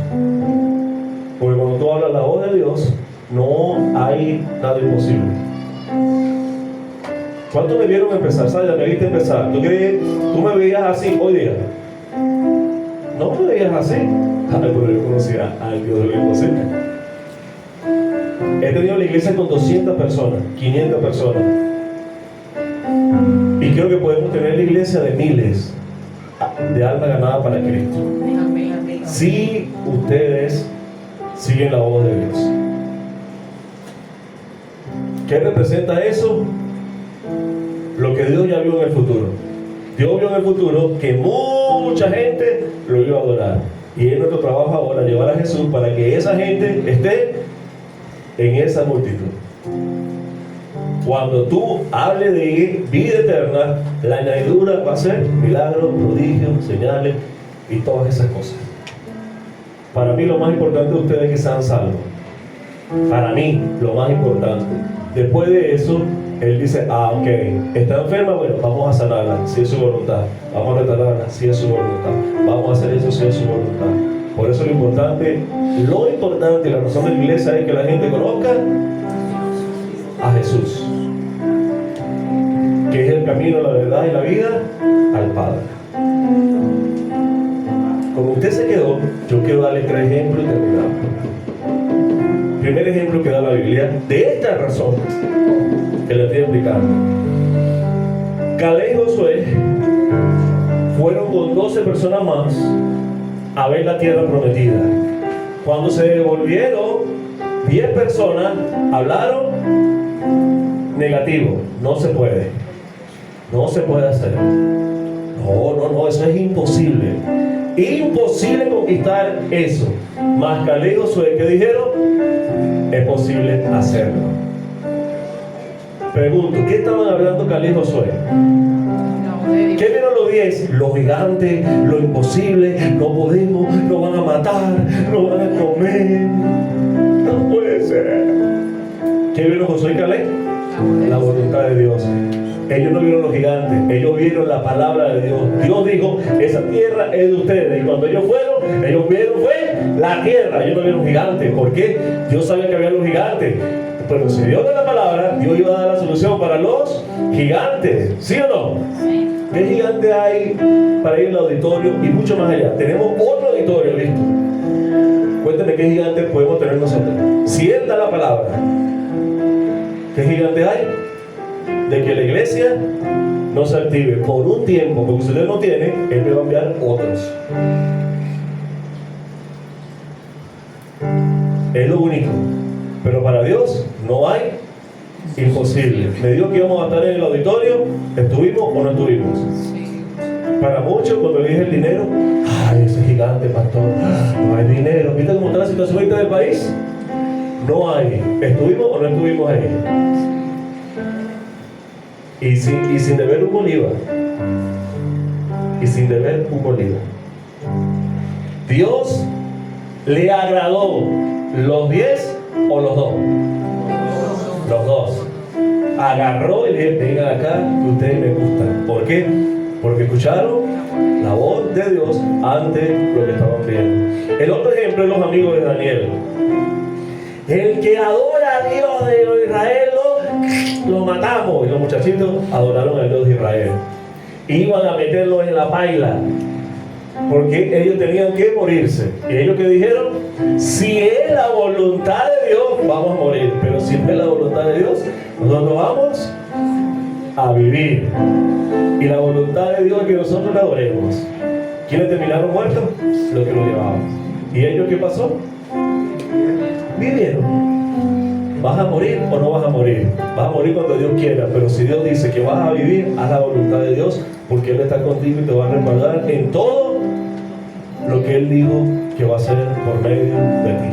Porque cuando tú hablas la voz de Dios, no hay nada imposible. ¿Cuántos me vieron empezar? ¿Sabes? Me viste empezar. ¿Tú me veías así hoy día? No me veías así. Pero yo conocía al Dios de lo imposible. He tenido la iglesia con 200 personas, 500 personas. Y creo que podemos tener la iglesia de miles de almas ganadas para Cristo. Si ustedes siguen la voz de Dios. ¿Qué representa eso? Lo que Dios ya vio en el futuro. Dios vio en el futuro que mucha gente lo iba a adorar. Y es nuestro trabajo ahora llevar a Jesús para que esa gente esté en esa multitud. Cuando tú hables de vida eterna, la añadidura va a ser milagros, prodigios, señales y todas esas cosas. Para mí lo más importante de ustedes es que sean salvos. Para mí lo más importante. Después de eso, Él dice, ok, está enferma, bueno, vamos a sanarla, si es su voluntad. Vamos a retardarla, si es su voluntad. Vamos a hacer eso, si es su voluntad. Por eso lo importante y la razón de la iglesia es que la gente conozca a Jesús. camino, la verdad y la vida al Padre. Como usted se quedó, yo quiero darle 3 ejemplos y terminamos. Primer ejemplo que da la Biblia de esta razón que le estoy explicando. Caleb y Josué fueron con 12 personas más a ver la tierra prometida. Cuando se devolvieron, 10 personas hablaron negativo. No se puede. No se puede hacer. No, eso es imposible. Imposible conquistar eso. Mas Caleb y Josué, ¿qué dijeron? Es posible hacerlo. Pregunto, ¿qué estaban hablando Caleb y Josué? ¿Qué vieron los 10? Lo gigante, lo imposible, no podemos, nos van a matar, nos van a comer. No puede ser. ¿Qué vieron Josué y Caleb? La voluntad de Dios. Ellos no vieron los gigantes, ellos vieron la palabra de Dios. Dios dijo, esa tierra es de ustedes. Y cuando ellos fueron, ellos vieron fue la tierra. Ellos no vieron gigantes. ¿Por qué? Dios sabía que había los gigantes. Pero si Dios da la palabra, Dios iba a dar la solución para los gigantes. ¿Sí o no? Sí. ¿Qué gigante hay para ir al auditorio y mucho más allá? Tenemos otro auditorio, ¿listo? Cuéntame qué gigante podemos tener nosotros. Si Él da la palabra, ¿qué gigante hay? De que la iglesia no se active por un tiempo, porque si usted no tiene, Él me va a enviar otros. Es lo único. Pero para Dios no hay imposible. Me dijo que íbamos a estar en el auditorio, ¿estuvimos o no estuvimos? Para muchos, cuando le dije el dinero, ay, ese gigante, pastor, no hay dinero. ¿Viste cómo está la situación ahorita del país? No hay. ¿Estuvimos o no estuvimos ahí? Y sin deber un bolívar. Y sin deber un bolívar. Dios le agradó los 10 o los 2. Los 2. Agarró y le dije, vengan acá, que ustedes me gustan. ¿Por qué? Porque escucharon la voz de Dios antes de lo que estaban viendo. El otro ejemplo es los amigos de Daniel. El que adora a Dios de Israel lo matamos. Y los muchachitos adoraron al Dios de Israel. Iban a meterlos en la paila, porque ellos tenían que morirse. Y ellos que dijeron, si es la voluntad de Dios, vamos a morir. Pero si no es la voluntad de Dios, nosotros vamos a vivir. Y la voluntad de Dios es que nosotros la adoremos. ¿Quiénes terminaron muertos? Los que lo llevaban. ¿Y ellos qué pasó? Vivieron. ¿Vas a morir o no vas a morir? Vas a morir cuando Dios quiera, pero si Dios dice que vas a vivir, haz la voluntad de Dios, porque Él está contigo y te va a respaldar en todo lo que Él dijo que va a hacer por medio de ti.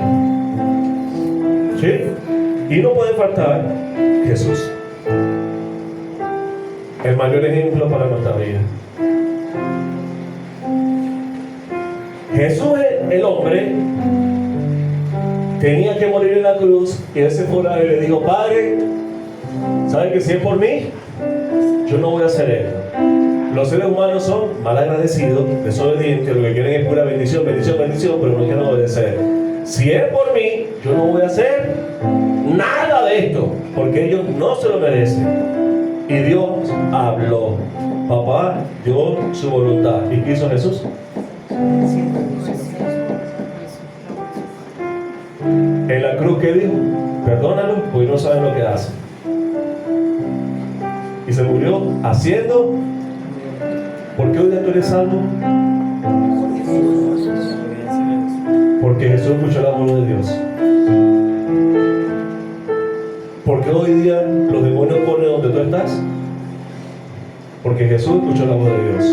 ¿Sí? Y no puede faltar Jesús, el mayor ejemplo para nuestra vida. Jesús, el hombre, tenía que morir en la cruz, y Él se fue y le dijo, Padre, ¿sabe que si es por mí? Yo no voy a hacer esto. Los seres humanos son malagradecidos, desobedientes, lo que quieren es pura bendición, bendición, bendición, pero no quieren obedecer. Si es por mí, yo no voy a hacer nada de esto, porque ellos no se lo merecen. Y Dios habló. Papá dio su voluntad. ¿Y qué hizo Jesús? En la cruz, ¿qué dijo? Perdónalo, porque no saben lo que hacen. Y se murió haciendo. ¿Por qué hoy día tú eres salvo? Porque Jesús escuchó la voz de Dios. ¿Por qué hoy día los demonios corren donde tú estás? Porque Jesús escuchó la voz de Dios.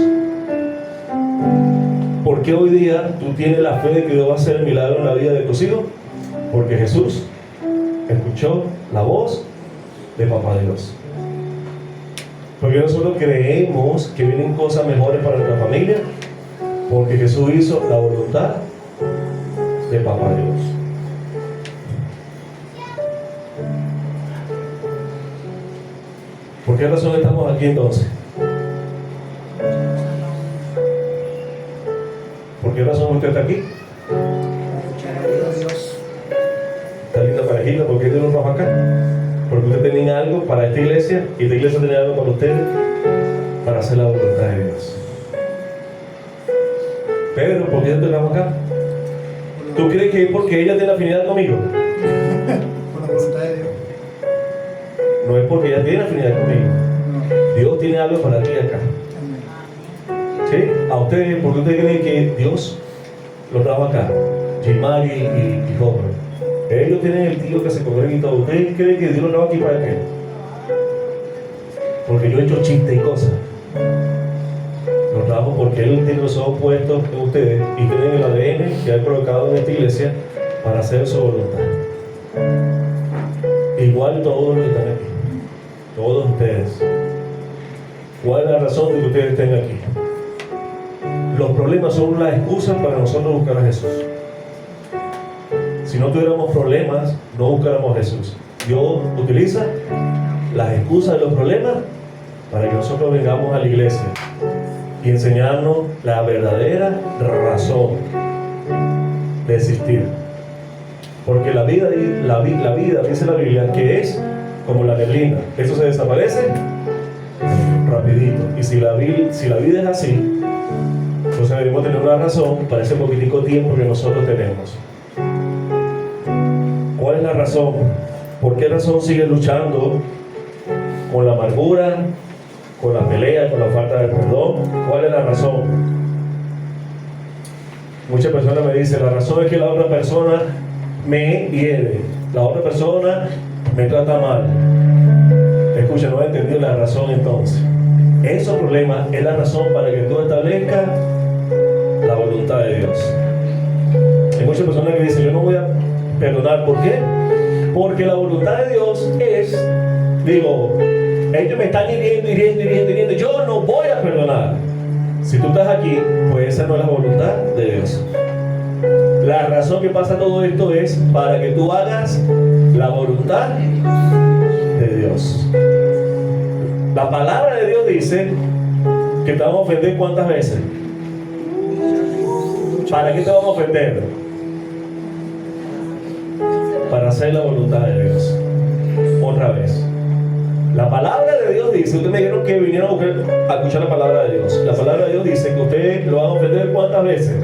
¿Por qué hoy día tú tienes la fe de que Dios va a hacer el milagro en la vida de tus hijos? Porque Jesús escuchó la voz de Papá Dios. Porque nosotros creemos que vienen cosas mejores para nuestra familia, porque Jesús hizo la voluntad de Papá Dios. ¿Por qué razón estamos aquí entonces? ¿Por qué razón usted está aquí? Está linda parejita, ¿por qué Dios nos trajo acá? Porque usted tenía algo para esta iglesia y esta iglesia tenía algo para usted. hacer la voluntad de Dios. Pedro, ¿por qué te tocamos acá? ¿Tú crees que es porque ella tiene afinidad conmigo? Por la voluntad de Dios. No es porque ella tiene afinidad conmigo. Dios tiene algo para ti acá. ¿Sí? A ustedes, ¿por qué ustedes creen que Dios lo trajo acá? Jimari y Homer. Ellos tienen el tío que se congrega y todo. ¿Ustedes creen que Dios lo trajo aquí para qué? Porque yo he hecho chistes y cosas. Lo trajo porque Él tiene los ojos puestos en ustedes y tienen el ADN que ha colocado en esta iglesia para hacer su voluntad. Igual todos los que están aquí. Todos ustedes. ¿Cuál es la razón de que ustedes estén aquí? Los problemas son las excusas para nosotros buscar a Jesús. Si no tuviéramos problemas, no buscáramos a Jesús. Dios utiliza las excusas de los problemas para que nosotros vengamos a la iglesia y enseñarnos la verdadera razón de existir. Porque la vida dice la Biblia, que es como la neblina. Eso se desaparece rapidito. Y si la vida es así, entonces debemos tener una razón para ese poquitico tiempo que nosotros tenemos. ¿Cuál es la razón? ¿Por qué razón sigues luchando con la amargura, con la pelea, con la falta de perdón? ¿Cuál es la razón? Muchas personas me dicen, la razón es que la otra persona me hiere, la otra persona me trata mal. Escucha, no he entendido la razón entonces. Esos problemas es la razón para que tú establezcas la voluntad de Dios. Hay muchas personas que dicen, yo no voy a perdonar. ¿Por qué? Porque la voluntad de Dios es, ellos me están hiriendo, yo no voy a perdonar. Si tú estás aquí, pues esa no es la voluntad de Dios. La razón que pasa todo esto es para que tú hagas la voluntad de Dios. La palabra de Dios dice que te vamos a ofender ¿cuántas veces? ¿Para qué te vamos a ofender? Para hacer la voluntad de Dios. Otra vez. La palabra de Dios dice, ustedes me dijeron que vinieron a escuchar la palabra de Dios. La palabra de Dios dice que ustedes lo van a ofender ¿cuántas veces?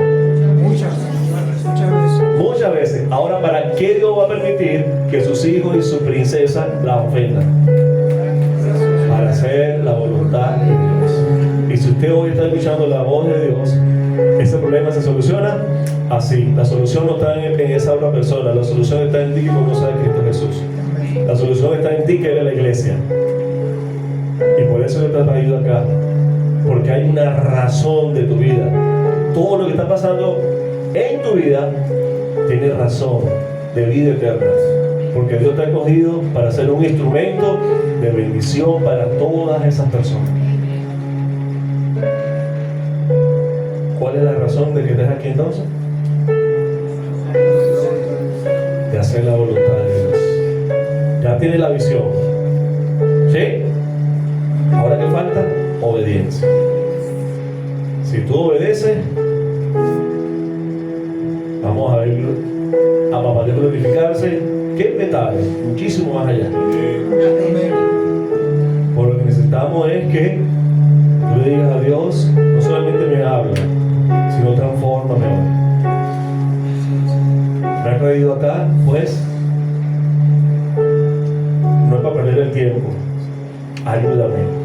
Muchas veces. Muchas veces. Ahora, ¿para qué Dios va a permitir que sus hijos y su princesa la ofendan? Para hacer la voluntad de Dios. Y si usted hoy está escuchando la voz de Dios, ese problema se soluciona así. La solución no está en esa otra persona. La solución está en ti que conoces a Cristo Jesús. La solución está en ti que eres la iglesia. Y por eso yo te he traído acá. Porque hay una razón de tu vida. Todo lo que está pasando en tu vida tiene razón de vida eterna. Porque Dios te ha escogido para ser un instrumento de bendición para todas esas personas. ¿Cuál es la razón de que estés aquí entonces? De hacer la voluntad de Dios. Ya tienes la visión. ¿Sí? Ahora ¿qué falta? Obediencia. Si tú obedeces, vamos a ver a papá de glorificarse. ¿Qué metales? Muchísimo más allá. Por lo que necesitamos es que tú le digas a Dios, no solamente me habla, sino transfórmame. Me has traído acá, pues, no es para perder el tiempo. Ayúdame.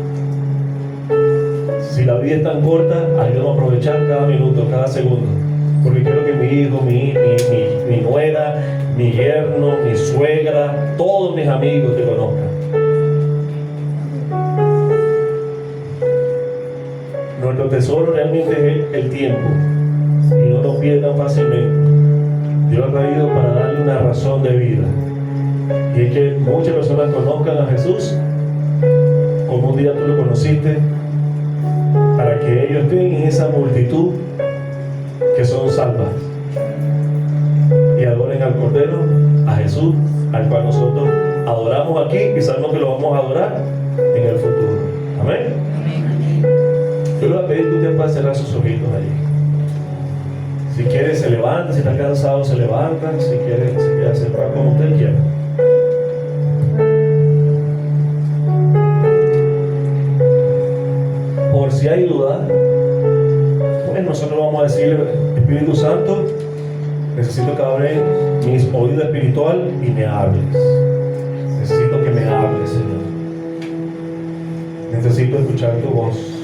Si la vida es tan corta, ayúdame a aprovechar cada minuto, cada segundo. Porque quiero que mi hijo, mi nuera, mi yerno, mi suegra, todos mis amigos te conozcan. Nuestro tesoro realmente es el tiempo. Y no lo pierdan fácilmente. Dios ha traído para darle una razón de vida. Y es que muchas personas conozcan a Jesús como un día tú lo conociste, para que ellos estén en esa multitud que son salvas y adoren al Cordero, a Jesús, al cual nosotros adoramos aquí y sabemos que lo vamos a adorar en el futuro. Amén. Yo le voy a pedir que usted pueda cerrar sus ojitos ahí. Si quiere se levanta, si está cansado se levanta, si quiere se queda sentado como usted quiera. Por si hay duda, bueno, nosotros vamos a decirle, Espíritu Santo, necesito que abres mis oídos espiritual y me hables. Necesito que me hables, Señor. Necesito escuchar tu voz.